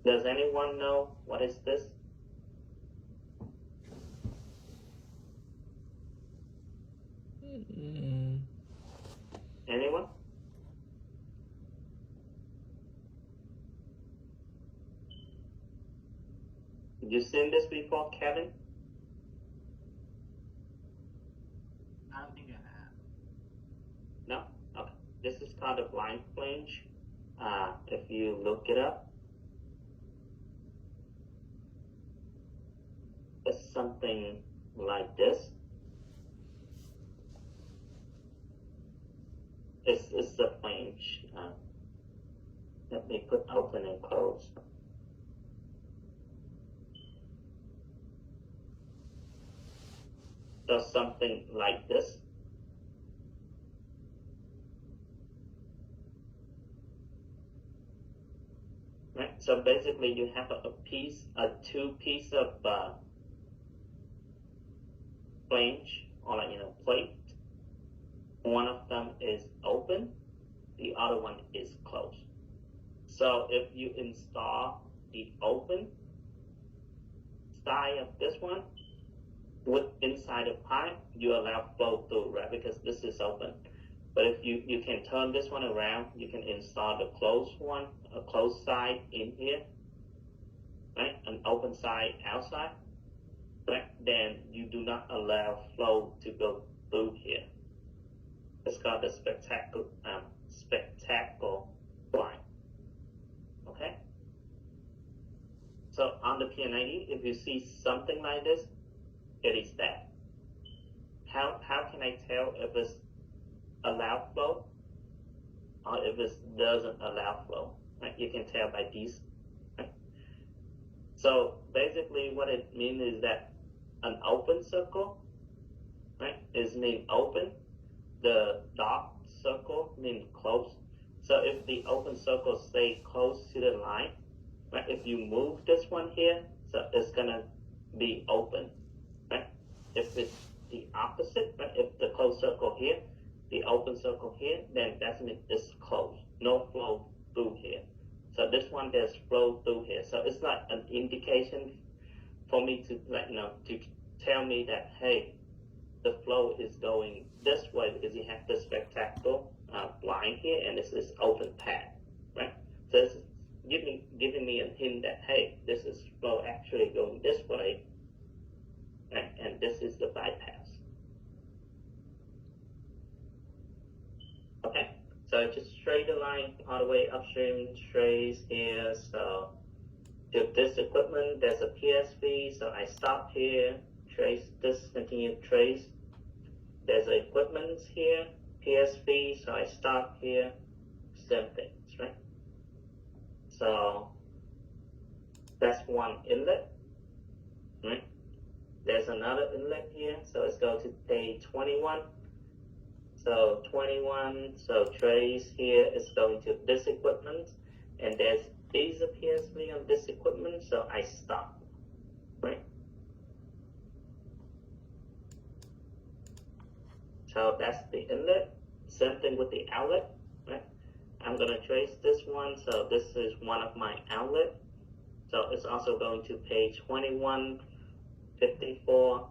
Does anyone know what is this? Anyone? Did you seen this before, Kevin? I don't think I have. No? Okay. This is called a blind flange. If you look it up, it's something like this. It's a flange. Let me put open and close. So something like this. Right. So basically, you have two piece of flange or plate. One of them is open, the other one is closed. So if you install the open side of this one with inside the pipe, you allow flow through, right? Because this is open. But if you can turn this one around, you can install the closed one, a closed side in here, right? An open side outside, right? Then you do not allow flow to go through here. It's called the spectacle blind. Okay. So on the P90, if you see something like this, it is that. How can I tell if it's allow flow or if it doesn't allow flow? Right? You can tell by these. Right? So basically, what it means is that an open circle, right, is mean open. The dark circle means close. So if the open circle stay close to the line, right, if you move this one here, so it's gonna be open, right? If it's the opposite, right, if the closed circle here, the open circle here, then that means it's closed, no flow through here. So this one, there's flow through here. So it's like an indication for me to to tell me that, hey, the flow is going this way because you have the spectacle blind here, and this is open path, right? So this is giving me a hint that, hey, this is flow actually going this way, right? And this is the bypass. Okay, so just trace the line all the way upstream, trace here. So to this equipment, there's a PSV, so I stop here, trace this, continue trace. There's equipment here, PSV, so I stop here, same things, right? So that's one inlet, right? There's another inlet here, so let's go to page 21. So 21, so trace here is going to this equipment, and there's a PSV on this equipment, so I stop, right? So that's the inlet. Same thing with the outlet, right? I'm gonna trace this one. So this is one of my outlet. So it's also going to page 2154.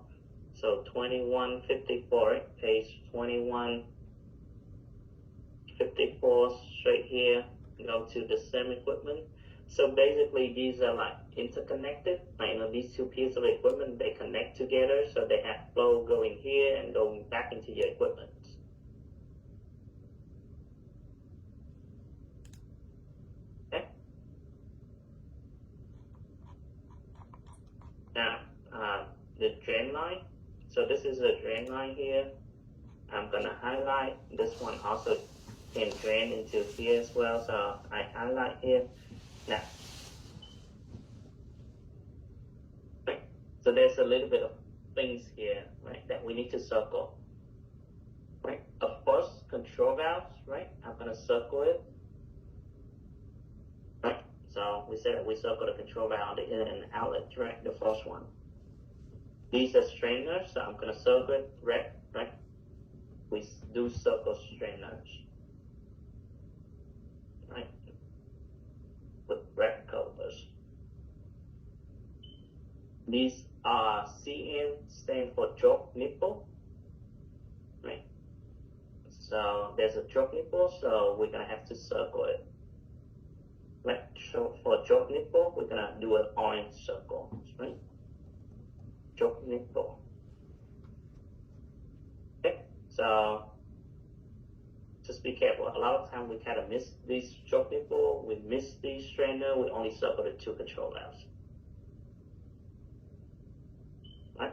So 2154, page 2154 straight here, go to the SIM equipment. So basically these are like interconnected, like, you know, these two pieces of equipment, they connect together, so they have flow going here and going back into your equipment. Okay. Now, the drain line. So this is a drain line here. I'm gonna highlight. This one also can drain into here as well, so I highlight here. Now, right. So there's a little bit of things here, right, that we need to circle. Right. Of course, control valves, right? I'm gonna circle it. Right. So we said we circle the control valve, the in and outlet, right? The first one. These are strainers, so I'm gonna circle it red, right? We do circle strainers, right? With red colors. These are CN, stand for choke nipple, right? So there's a choke nipple, so we're gonna have to circle it. Right, so for choke nipple, we're gonna do an orange circle, right? Choke nipple. Okay, so just be careful. A lot of times we kind of miss these choke nipple, we miss these strainer, we only circle the two control valves. Right?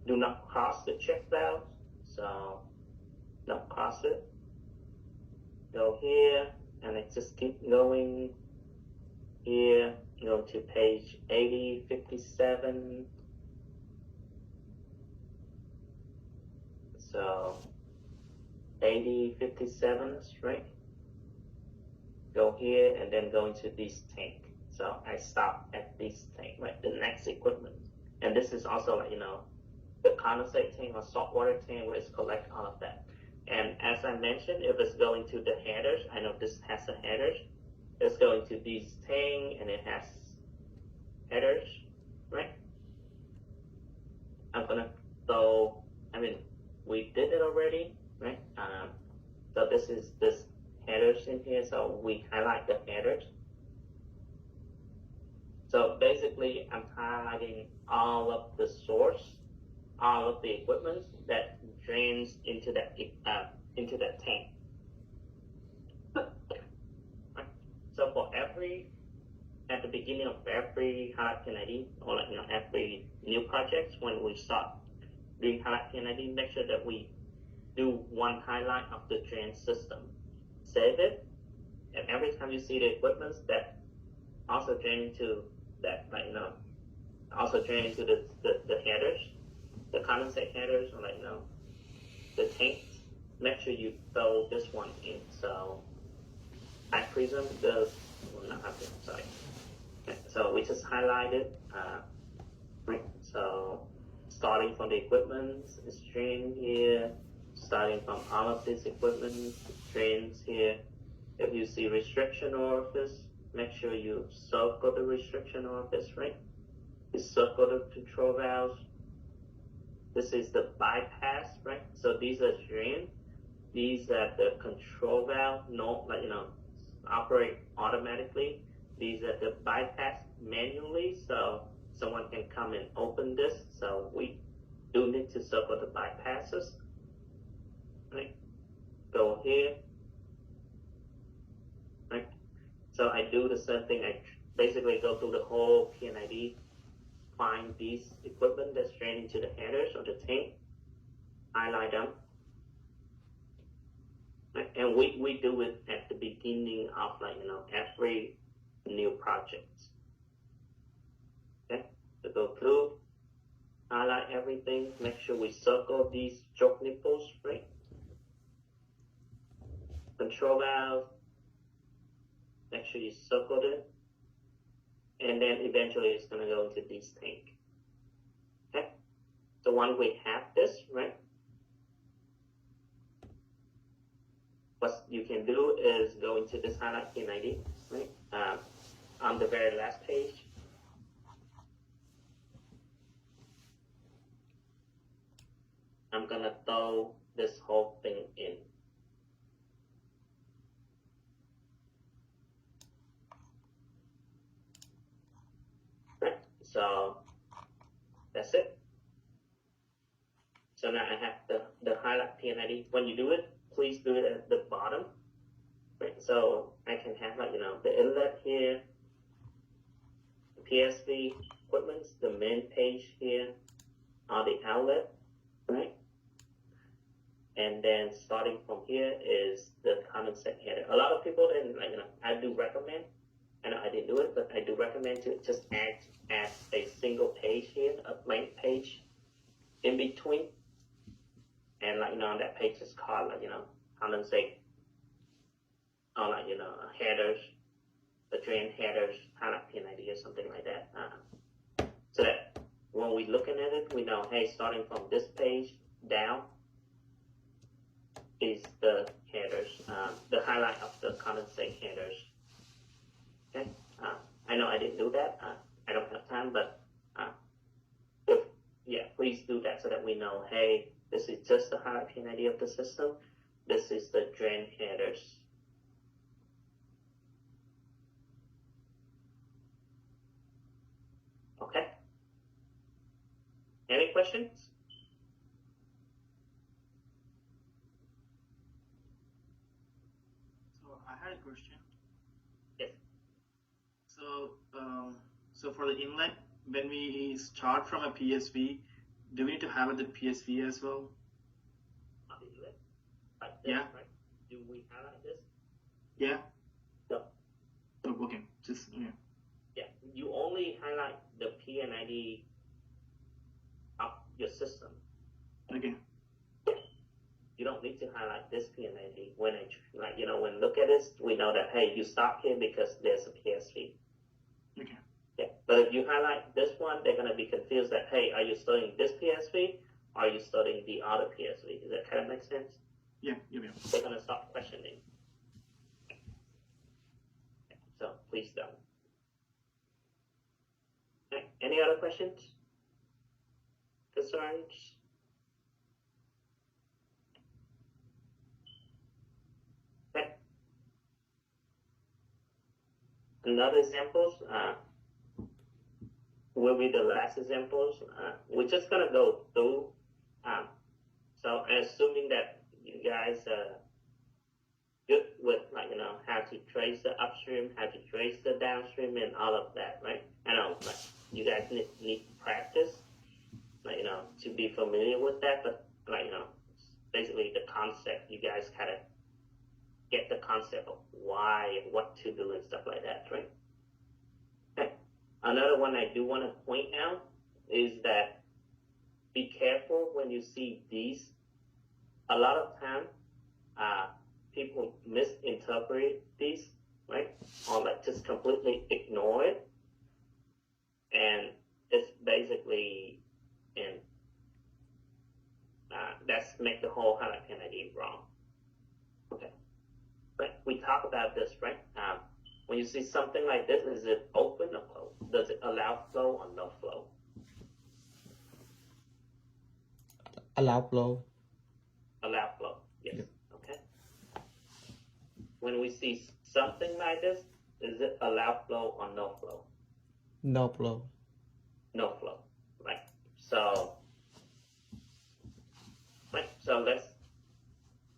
Do not cross the check valve, so don't cross it. Go here, and it just keep going here, go to page 8057. So 8057, right? Go here and then go into this tank. So I stop at this tank, right? The next equipment. And this is also, like, you know, the condensate tank or saltwater tank where it's collect all of that. And as I mentioned, if it's going to the headers, I know this has the headers. It's going to this tank and it has headers, right? I'm gonna go, we did it already, right? So this is this headers in here, so we highlight the headers. So basically, I'm highlighting all of the source, all of the equipment that drains into that tank. Right. So for at the beginning of every highlight PID, or, like, you know, every new project, when we start doing highlight PID, make sure that we do one highlight of the drain system. Save it, and every time you see the equipment that also drain into that, like, you know, also drain into the headers, the condensate headers, or, like, you know, the tanks, make sure you throw this one in. So I presume the, well, not happen, sorry. Okay, so we just highlighted, right? So starting from the equipment, it's drain here. Starting from all of this equipment, drains here. If you see restriction orifice, make sure you circle the restriction orifice, right? You circle the control valves. This is the bypass, right? So these are drain. These are the control valve, no, like, you know, operate automatically. These are the bypass manually, so someone can come and open this. So we do need to circle the bypasses. Right. Go here. Right. So I do the same thing. I basically go through the whole PID, find these equipment that's draining to the headers or the tank, highlight them. Right. And we do it at the beginning of, like, you know, every new project. Okay. So go through, highlight everything, make sure we circle these choke nipples, right? Control valve, make sure you circled it, and then eventually it's going to go into this tank. Okay, so once we have this, right, what you can do is go into this highlight PID, right? On the very last page. I'm gonna throw this whole thing in. Right, so that's it. So now I have the highlight PID. When you do it, please do it at the bottom. Right, so I can have like, the inlet here, the PSV equipments, the main page here, all the outlet, right? And then starting from here is the condensate header. A lot of people didn't, I do recommend, and I didn't do it, but I do recommend to just add a single page here, a blank page in between. And on that page is called condensate, or headers, the drain headers, highlight PID or something like that. So that when we looking at it, we know, hey, starting from this page down is the headers, the highlight of the condensate headers. Okay, I know I didn't do that. I don't have time, but please do that so that we know, hey, this is just the highlight PID of the system. This is the drain headers. Okay. Any questions? So I had a question. Yes. So for the inlet, when we start from a PSV, do we need to have the PSV as well? Like this, yeah. Right? Do we highlight this? Yeah. No. Oh, okay. Just yeah. Yeah. You only highlight the PID of your system. Okay. You don't need to highlight this PID. When when look at this, we know that, hey, you stop here because there's a PSV. Okay. Yeah. But if you highlight this one, they're gonna be confused that, hey, are you studying this PSV? Or are you studying the other PSV? Does that kind of make sense? Yeah. They're gonna stop questioning. So please don't. Okay. Any other questions? Concerns? Okay. Another examples will be the last examples. We're just gonna go through. So assuming that you guys are good with how to trace the upstream, how to trace the downstream, and all of that, right? I know you guys need practice, to be familiar with that, but basically the concept, you guys kind of get the concept of why and what to do and stuff like that, right? Okay. Another one I do want to point out is that be careful when you see these. A lot of time, people misinterpret these, right? Or just completely ignore it. And it's basically, that's make the whole highlight PID wrong. Okay. But we talk about this, right? When you see something like this, is it open or closed? Does it allow flow or no flow? Allow flow. Allow flow, yes. Yep. Okay. When we see something like this, is it allow flow or no flow? No flow. No flow, right? So let's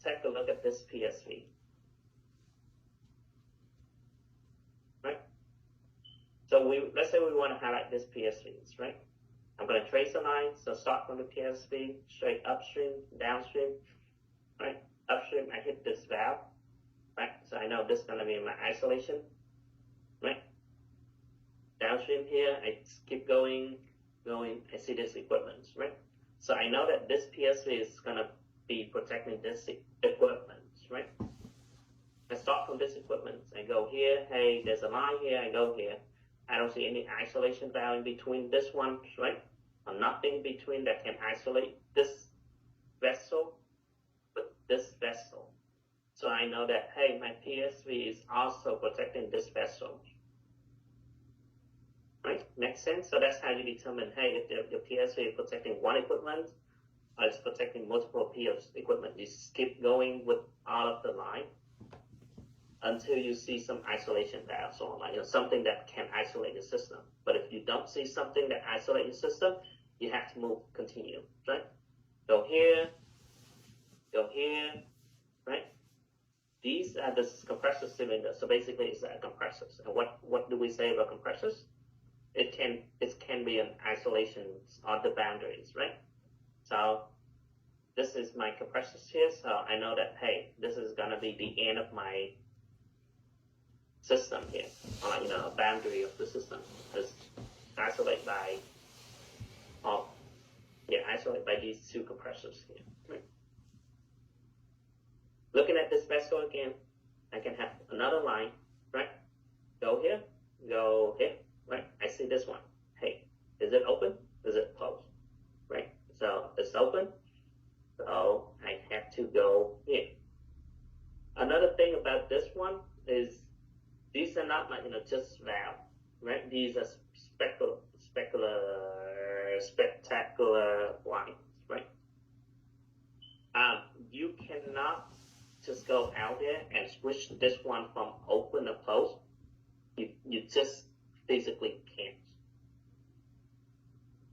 take a look at this PSV. Right? So let's say we want to highlight this PSVs, right? I'm going to trace a line, so start from the PSV, straight upstream, downstream, right? Upstream, I hit this valve, right? So I know this is going to be my isolation, right? Downstream here, I keep going, I see this equipment, right? So I know that this PSV is going to be protecting this equipment, right? I start from this equipment, I go here, hey, there's a line here, I go here. I don't see any isolation valve in between this one, right? Or nothing between that can isolate this vessel with this vessel. So I know that, hey, my PSV is also protecting this vessel. Right? Makes sense? So that's how you determine, hey, if your PSV is protecting one equipment or it's protecting multiple PS equipment. You just keep going with all of the line until you see some isolation valves or like, something that can isolate the system. But if you don't see something that isolates the system, you have to move, continue, right? Go here, right? These are the compressor cylinders. So basically it's compressors. And what do we say about compressors? It can be an isolation on the boundaries, right? So this is my compressors here. So I know that, hey, this is gonna be the end of my system here, or a boundary of the system is isolated by, isolated by these two compressors here. Right? Looking at this vessel again, I can have another line, right? Go here, right? I see this one. Hey, is it open? Is it closed? Right? So it's open, so I have to go here. Another thing about this one is these are not like, just valve, right? These are spectacular lines, right? You cannot just go out there and switch this one from open to closed. You just physically can't,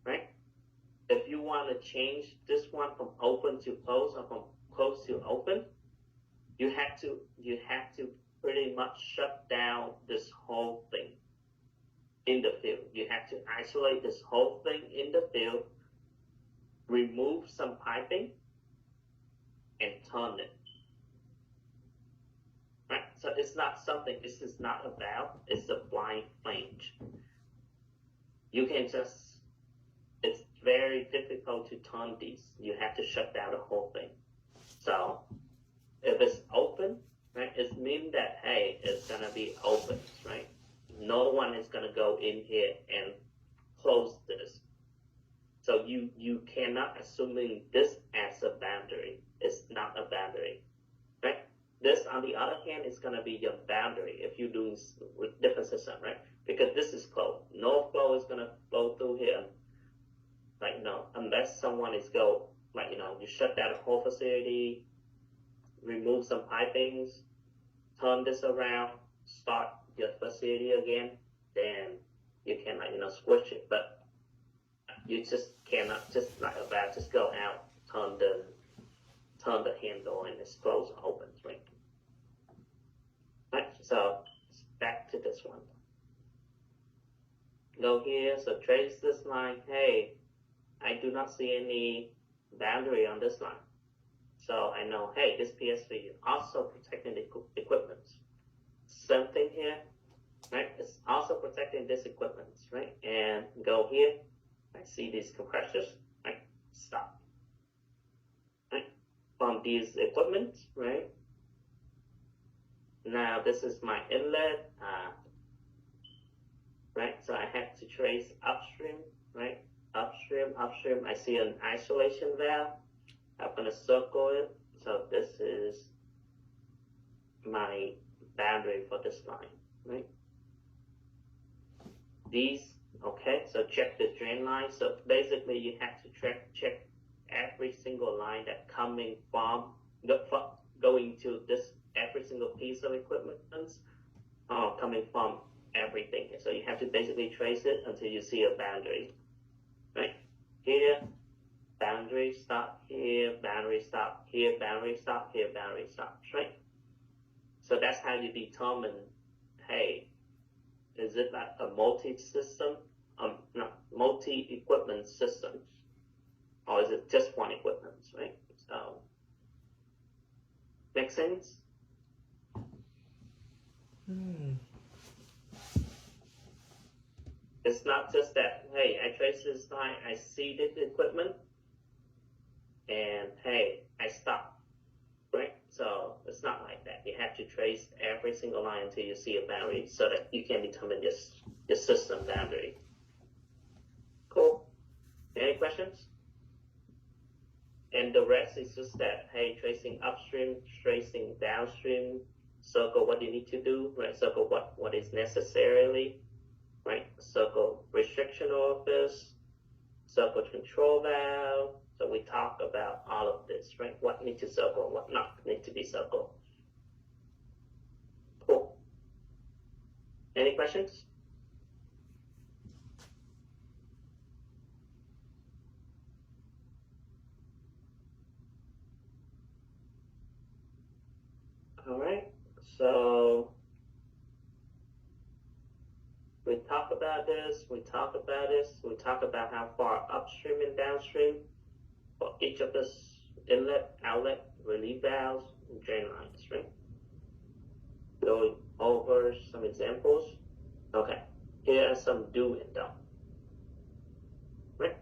right? If you want to change this one from open to closed or from closed to open, you have to pretty much shut down this whole thing in the field. You have to isolate this whole thing in the field, remove some piping, and turn it. Right? So it's not something, this is not a valve, it's a blind flange. You can just, it's very difficult to turn these. You have to shut down the whole thing. So if it's open, right, it means that, hey, it's gonna be open, right? No one is gonna go in here and close this. So you cannot assuming this as a boundary. It's not a boundary, right? This, on the other hand, is gonna be your boundary if you're doing with different system, right? Because this is closed. No flow is gonna flow through here. Like, unless someone is you shut down the whole facility, remove some pipings, turn this around, start your facility again, then you can switch it. But you just cannot just like a valve just go out, turn the handle and it's closed and opens, right? Right, so back to this one. Go here, so trace this line. Hey, I do not see any boundary on this line. So I know, hey, this PSV is also protecting the equipment. Same thing here, right? It's also protecting this equipment, right? And go here, I see these compressors, right? Stop. Right? From these equipment, right? Now this is my inlet, right? So I have to trace upstream, right? Upstream, I see an isolation valve. I'm gonna circle it. So this is my boundary for this line, right? These, okay, so check the drain line. So basically you have to check every single line that coming from going to this every single piece of equipment coming from everything. So you have to basically trace it until you see a boundary, right? Here, boundary stop, here, boundary stop, here, boundary stop, here, boundary stop, right? So that's how you determine, hey, is it like a multi-system, multi-equipment system, or is it just one equipment, right? So, make sense? It's not just that, hey, I trace this line, I see the equipment, and hey, I stop, right? So it's not like that. You have to trace every single line until you see a boundary so that you can determine your system boundary. Cool. Any questions? And the rest is just that, hey, tracing upstream, tracing downstream, circle what you need to do, right? Circle what is necessarily, right? Circle restriction orifice, circle control valve. So we talk about all of this, right? What need to circle, what not need to be circled. Cool. Any questions? All right, so we talk about this, we talk about how far upstream and downstream for each of this inlet, outlet, relief valves, and drain lines, right? Going over some examples. Okay, here are some do and don't, right?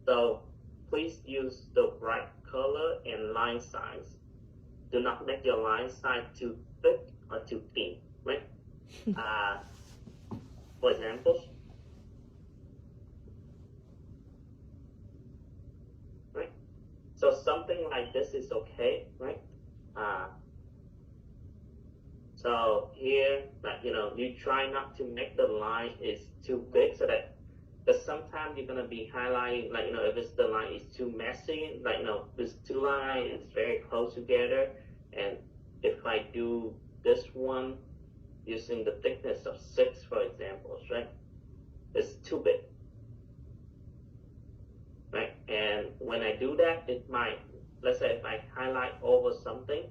So please use the right color and line size. Do not make your line size too thick or too thin, right? For examples, right? So something like this is okay, right? So here, like, you try not to make the line is too big so that, because sometimes you're gonna be highlighting, like, if it's the line is too messy, like, this two line is very close together, and if I do this one using the thickness of 6, for example, right? It's too big, right? And when I do that, it might, let's say if I highlight over something,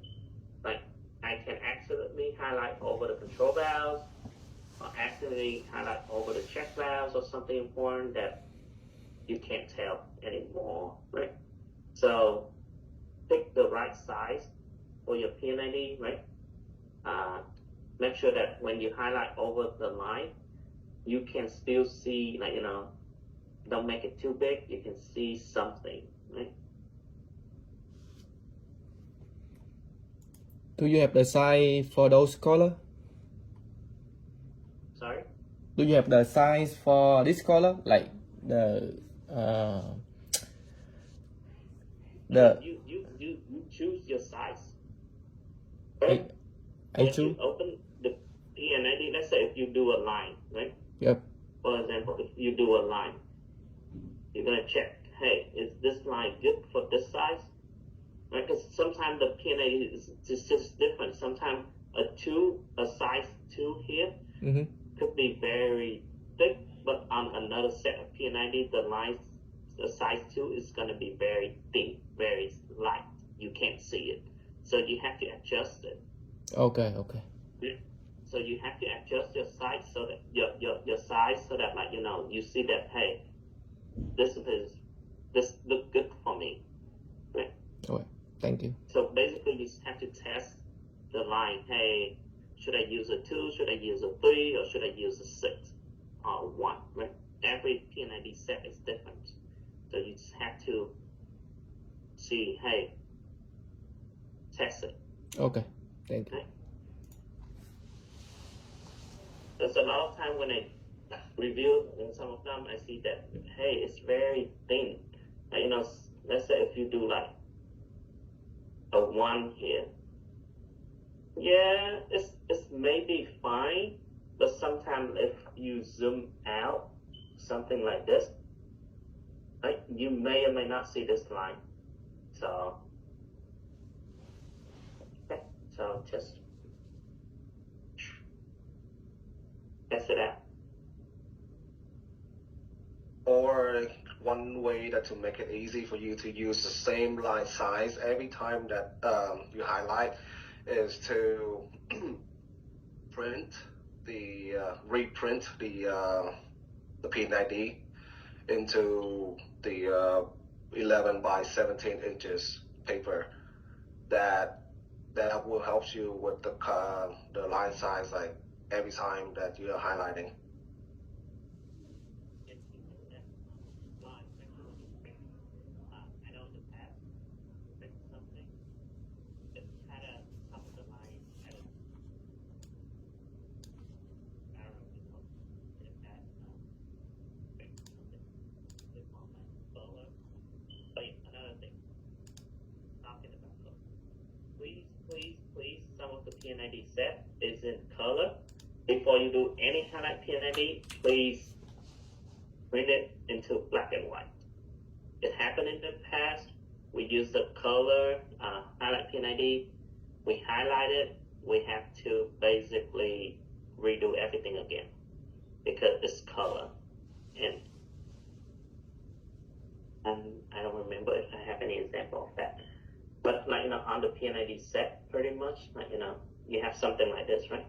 like I can accidentally highlight over the control valves, or accidentally highlight over the check valves or something important that you can't tell anymore, right? So pick the right size for your PID, right? Make sure that when you highlight over the line, you can still see, like, don't make it too big, you can see something, right? Do you have the size for those color? Sorry? Do you have the size for this color? Like the You choose your size. I When choose. you open the PID, let's say if you do a line, right? Yep. For example, if you do a line, you're gonna check, hey, is this line good for this size? Right? Because sometimes the PID is just different. Sometimes a size 2 here Mm-hmm. could be very thick, but on another set of PID, the size 2 is gonna be very thin, very light. You can't see it, so you have to adjust it. Okay. So you have to adjust your size so that your size so that, like, you see that, hey, this look good for me, right? Okay. Thank you. So basically you have to test the line. Hey, should I use a 2? Should I use a 3? Or should I use a 6 or 1? Right? Every PID set is different, so you just have to see. Hey, test it. Okay. Thank you. Right? There's a lot of time when I review in some of them, I see that, hey, it's very thin. Like, let's say if you do like a 1 here, yeah, it's maybe fine, but sometimes if you zoom out something like this, right, you may or may not see this line. So, okay, so just test it out. Or one way that to make it easy for you to use the same line size every time that you highlight is to reprint the PID into the 11 by 17 inches paper. That will help you with the line size, like every time that you are highlighting. PID set is in color. Before you do any highlight PID, please print it into black and white. It happened in the past. We used the color highlight PID. We highlight it. We have to basically redo everything again because it's color. And I don't remember if I have any example of that. But like, on the PID set, pretty much, like, you have something like this, right?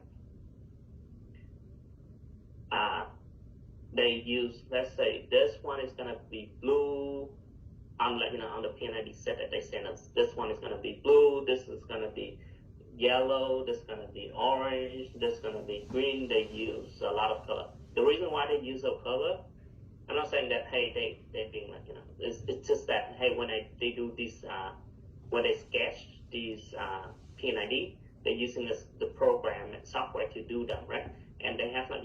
They use, let's say this one is gonna be blue. On the PID set that they send us, this one is gonna be blue. This is gonna be yellow. This is gonna be orange. This is gonna be green. They use a lot of color. The reason why they use a color, I'm not saying that hey they being like it's just that hey when they do these when they sketch these PID, they're using the program and software to do them, right? And they have like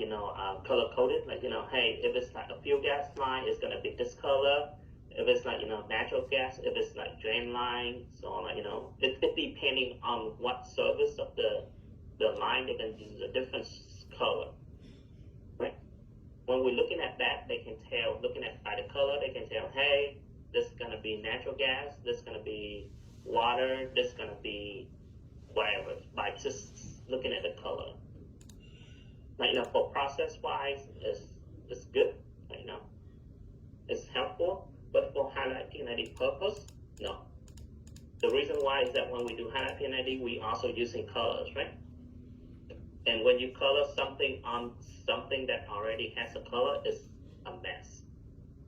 color coded, like hey, if it's like a fuel gas line, it's gonna be this color. If it's like natural gas, if it's like drain line, so like it depending on what service of the line, they can use a different color, right? When we're looking at that, they can tell, looking at by the color, they can tell, hey, this is gonna be natural gas, this is gonna be water, this is gonna be whatever, by just looking at the color. Like for process wise, it's good, it's helpful. But for highlight PID purpose, no. The reason why is that when we do highlight PID, we also using colors, right? And when you color something on something that already has a color, it's a mess.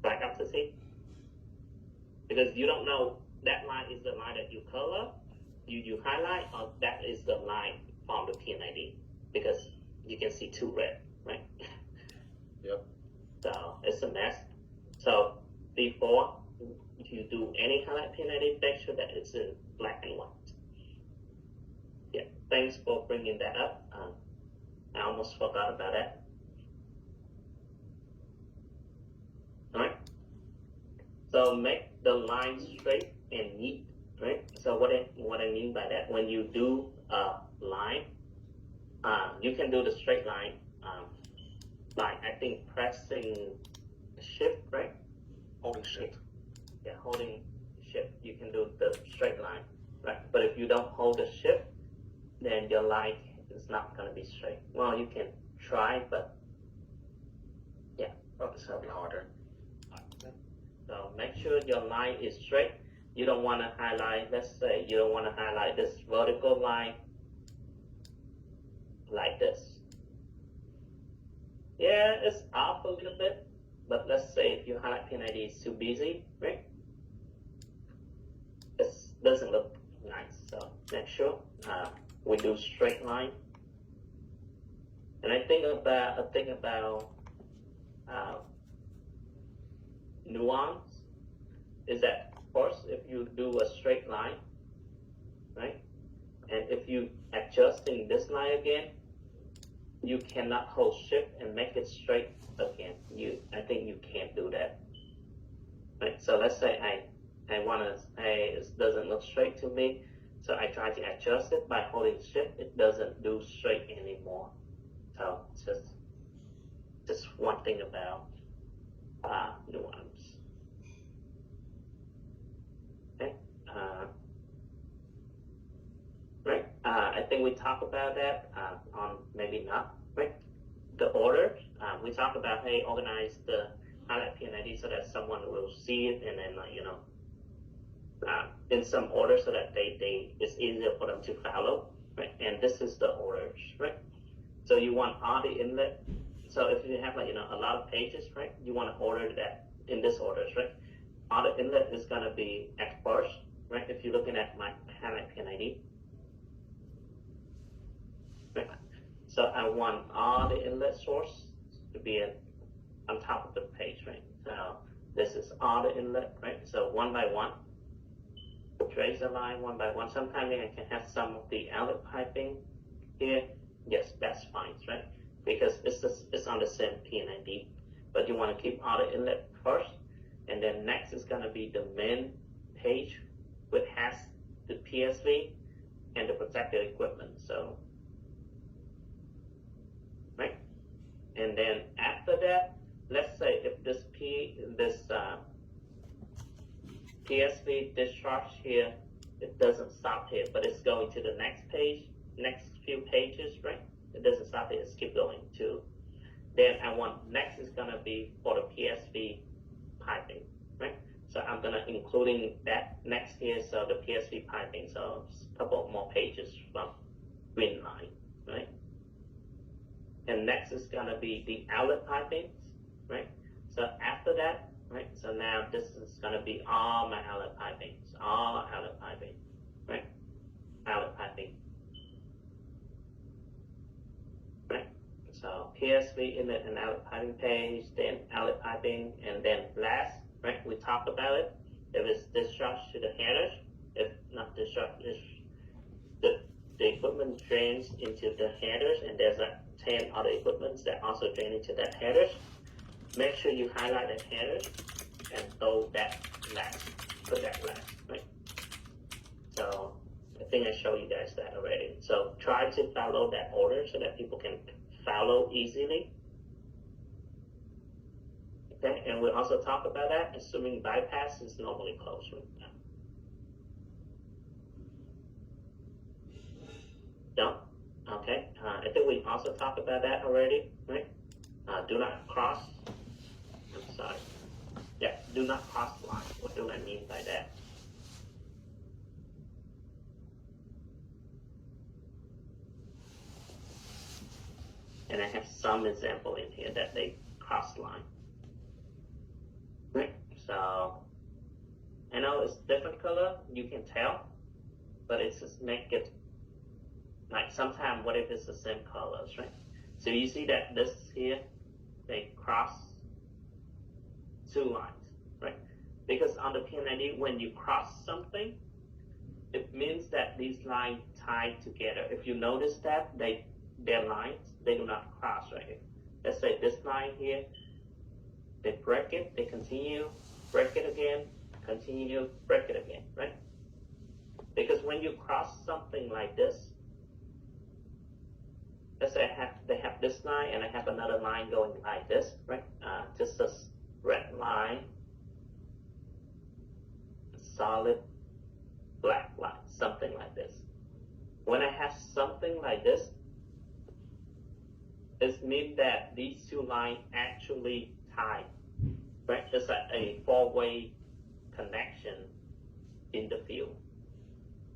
Right, Dr. C? Because you don't know that line is the line that you color, you highlight, or that is the line from the PID. Because you can see two red, right? Yep. So it's a mess. So before you do any highlight PID, make sure that it's in black and white. Yeah, thanks for bringing that up. I almost forgot about that. All right. So make the line straight and neat, right? So what I mean by that, when you do a line, you can do the straight line by I think pressing shift, right? Holding shift. Yeah, holding shift, you can do the straight line, right? But if you don't hold the shift, then your line is not going to be straight. Well, you can try, but yeah, It's gonna be harder. So make sure your line is straight. You don't want to highlight, let's say you don't want to highlight this vertical line like this. Yeah, it's off a little bit, but let's say if your highlight PID is too busy, right? It doesn't look nice. So make sure we do straight line. And I think about nuance is that, of course, if you do a straight line, right, and if you adjusting this line again, you cannot hold shift and make it straight again. I think you can't do that, right? So let's say I want to say it doesn't look straight to me, so I try to adjust it by holding shift. It doesn't do straight anymore. So just one thing about nuance. Okay. Right. I think we talked about that on maybe not. Right. The order. We talked about hey, organize the highlight PID so that someone will see it and then in some order so that it's easier for them to follow. Right. And this is the orders. Right. So you want all the inlet. So if you have a lot of pages, right, you want to order that in this order, right? All the inlet is gonna be at first, right? If you're looking at my highlight PID, right? So I want all the inlet source to be on top of the page, right? So this is all the inlet, right? So one by one, trace the line one by one. Sometimes I can have some of the outlet piping here. Yes, that's fine, right? Because it's on the same PID, but you want to keep all the inlet first, and then next is going to be the main page, which has the PSV and the protected equipment. So And then after that, let's say if this PSV discharge here, it doesn't stop here, but it's going to the next page, next few pages, right? It doesn't stop here, it's keep going to. Then I want, next is gonna be for the PSV piping, right? So I'm gonna including that next here, so the PSV piping, so a couple more pages from green line, right? And next is gonna be the outlet pipings, right? So after that, right? So now this is gonna be all my outlet pipings, all outlet piping, right? Outlet piping, right? So PSV inlet and outlet piping page, then outlet piping, and then last, right? We talk about it. If it's discharged to the headers, if not discharged, if the equipment drains into the headers, and there's like 10 other equipments that also drain into that headers. Make sure you highlight the headers and throw that last, put that last, right? So I think I showed you guys that already. So try to follow that order so that people can follow easily. Okay, and we'll also talk about that, assuming bypass is normally closed right now. No? Okay, I think we also talked about that already, right? Do not cross, I'm sorry. Yeah, do not cross line. What do I mean by that? And I have some example in here that they cross line. Right, so I know it's different color, you can tell, but it's just make it like sometimes what if it's the same colors, right? So you see that this here, they cross two lines, right? Because on the PID, when you cross something, it means that these lines tied together. If you notice that their lines, they do not cross, right? Let's say this line here, they break it, they continue, break it again, continue, break it again, right? Because when you cross something like this, let's say they have this line and I have another line going like this, right? Just a red line, solid black line, something like this. When I have something like this, it means that these two lines actually tie, right? It's like a four-way connection in the field.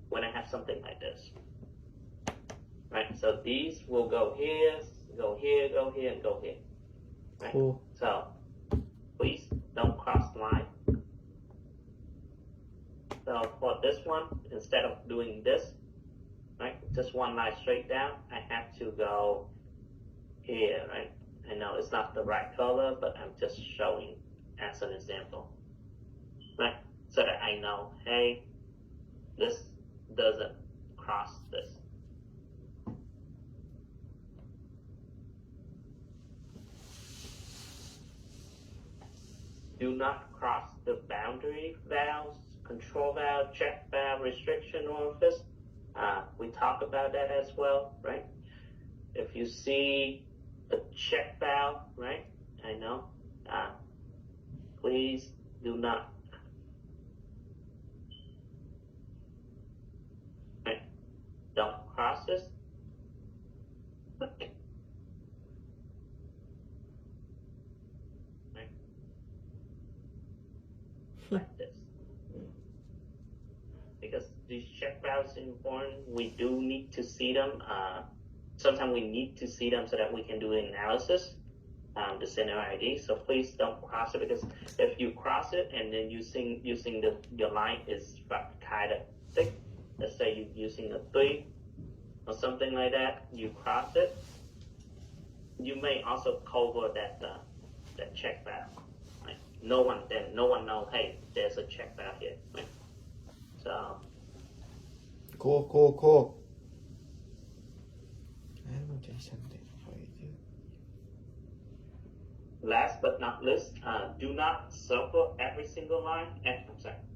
When I have something like this. Right, so these will go here, go here, go here, and go here. Right? Cool. So please don't cross line. So for this one, instead of doing this, right, just one line straight down, I have to go here, right? I know it's not the right color, but I'm just showing as an example, right? So that I know, hey, this doesn't cross this. Do not cross the boundary valves, control valve, check valve, restriction orifice. We talk about that as well, right? If you see a check valve, right? I know. Please do not. Right? Don't cross this. Like this, because these check valves are important. We do need to see them. Sometimes we need to see them so that we can do an analysis, the scenario ID. So please don't cross it, because if you cross it and then using your line is kind of thick, let's say you're using a 3 or something like that, you cross it, you may also cover that check valve. No one knows, hey, there's a check valve here, right? So Cool. last but not least, do not circle every single line.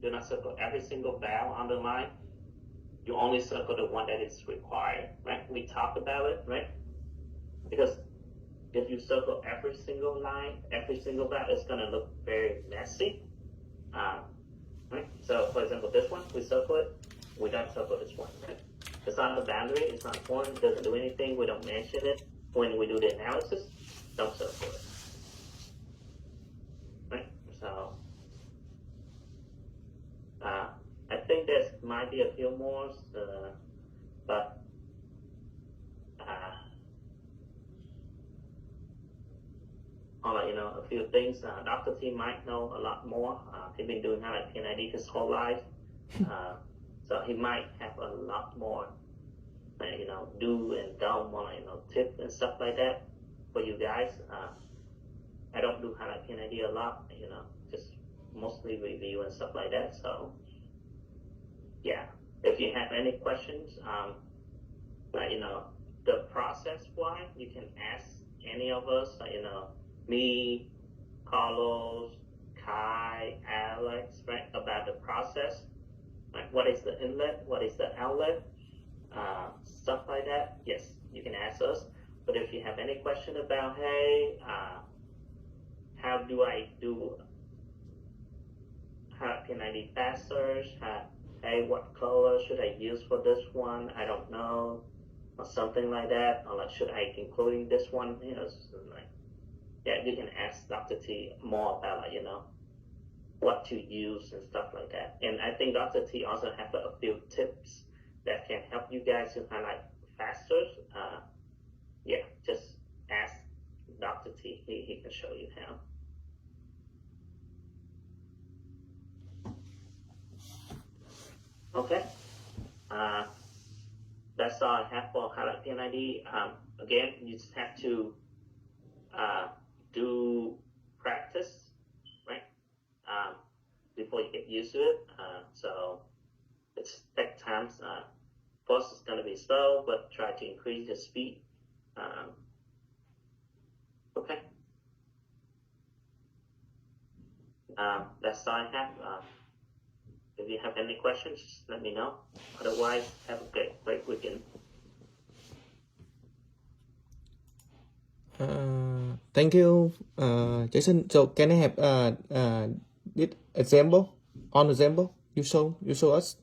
Do not circle every single valve on the line. You only circle the one that is required, right? We talked about it, right? Because if you circle every single line, every single valve, it's gonna look very messy. Right? So for example, this one, we circle it, we don't circle this one, right? It's not a boundary, it's not important, it doesn't do anything, we don't mention it. When we do the analysis, don't circle it. Right? So I think there might be a few more, but I'll let you know a few things. Dr. T might know a lot more. He's been doing highlight PID his whole life. So he might have a lot more, do and don't, more, tips and stuff like that for you guys. I don't do highlight PID a lot, just mostly review and stuff like that. So yeah, if you have any questions, the process why, you can ask any of us, me, Carlos, Kai, Alex, right, about the process. Right? What is the inlet? What is the outlet? Stuff like that. Yes, you can ask us. But if you have any question about, hey, how do I do? How can I be faster? Hey, what color should I use for this one? I don't know, or something like that. Or like, should I including this one? Yeah, you can ask Dr. T more about, what to use and stuff like that. And I think Dr. T also have a few tips that can help you guys to highlight faster. Yeah, just ask Dr. T. He can show you how. Okay. That's all I have for highlight PID. Again, you just have to do practice, right? Before you get used to it. So it's take time. First, it's going to be slow, but try to increase the speed. Okay. That's all I have. If you have any questions, just let me know. Otherwise, have a great weekend. Thank you, Jason. So can I have this example? On example, you show us.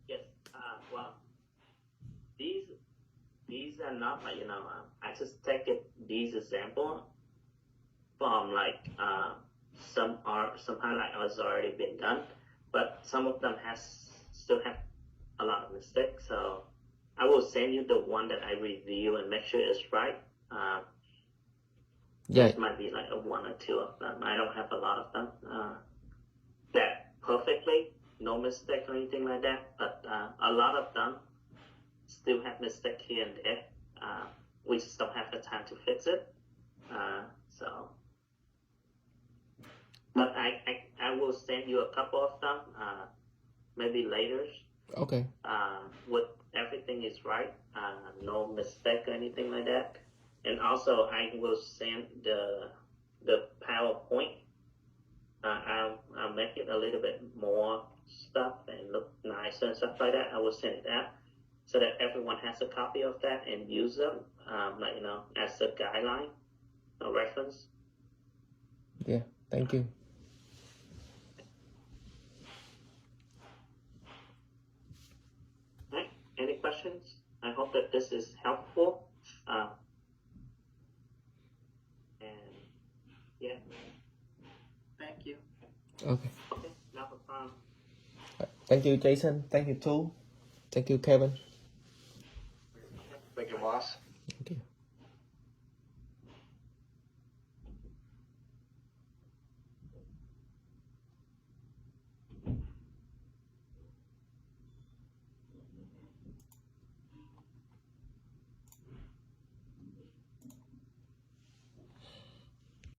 Yes. Well, these are not like I just take these example from some highlight has already been done, but some of them still have a lot of mistakes. So I will send you the one that I review and make sure it's right. Yeah. It might be like one or two of them. I don't have a lot of them that perfectly, no mistake or anything like that. But a lot of them still have mistake here and there. We just don't have the time to fix it. So, but I will send you a couple of them, maybe later. Okay. With everything is right, no mistake or anything like that. And also, I will send the PowerPoint. I'll make it a little bit more stuff and look nicer and stuff like that. I will send it out so that everyone has a copy of that and use them, as a guideline, a reference. Yeah. Thank you. Right. Any questions? I hope that this is helpful. And yeah. Thank you. Okay. Okay, no problem. Thank you, Jason. Thank you, too. Thank you, Kevin. Thank you, boss.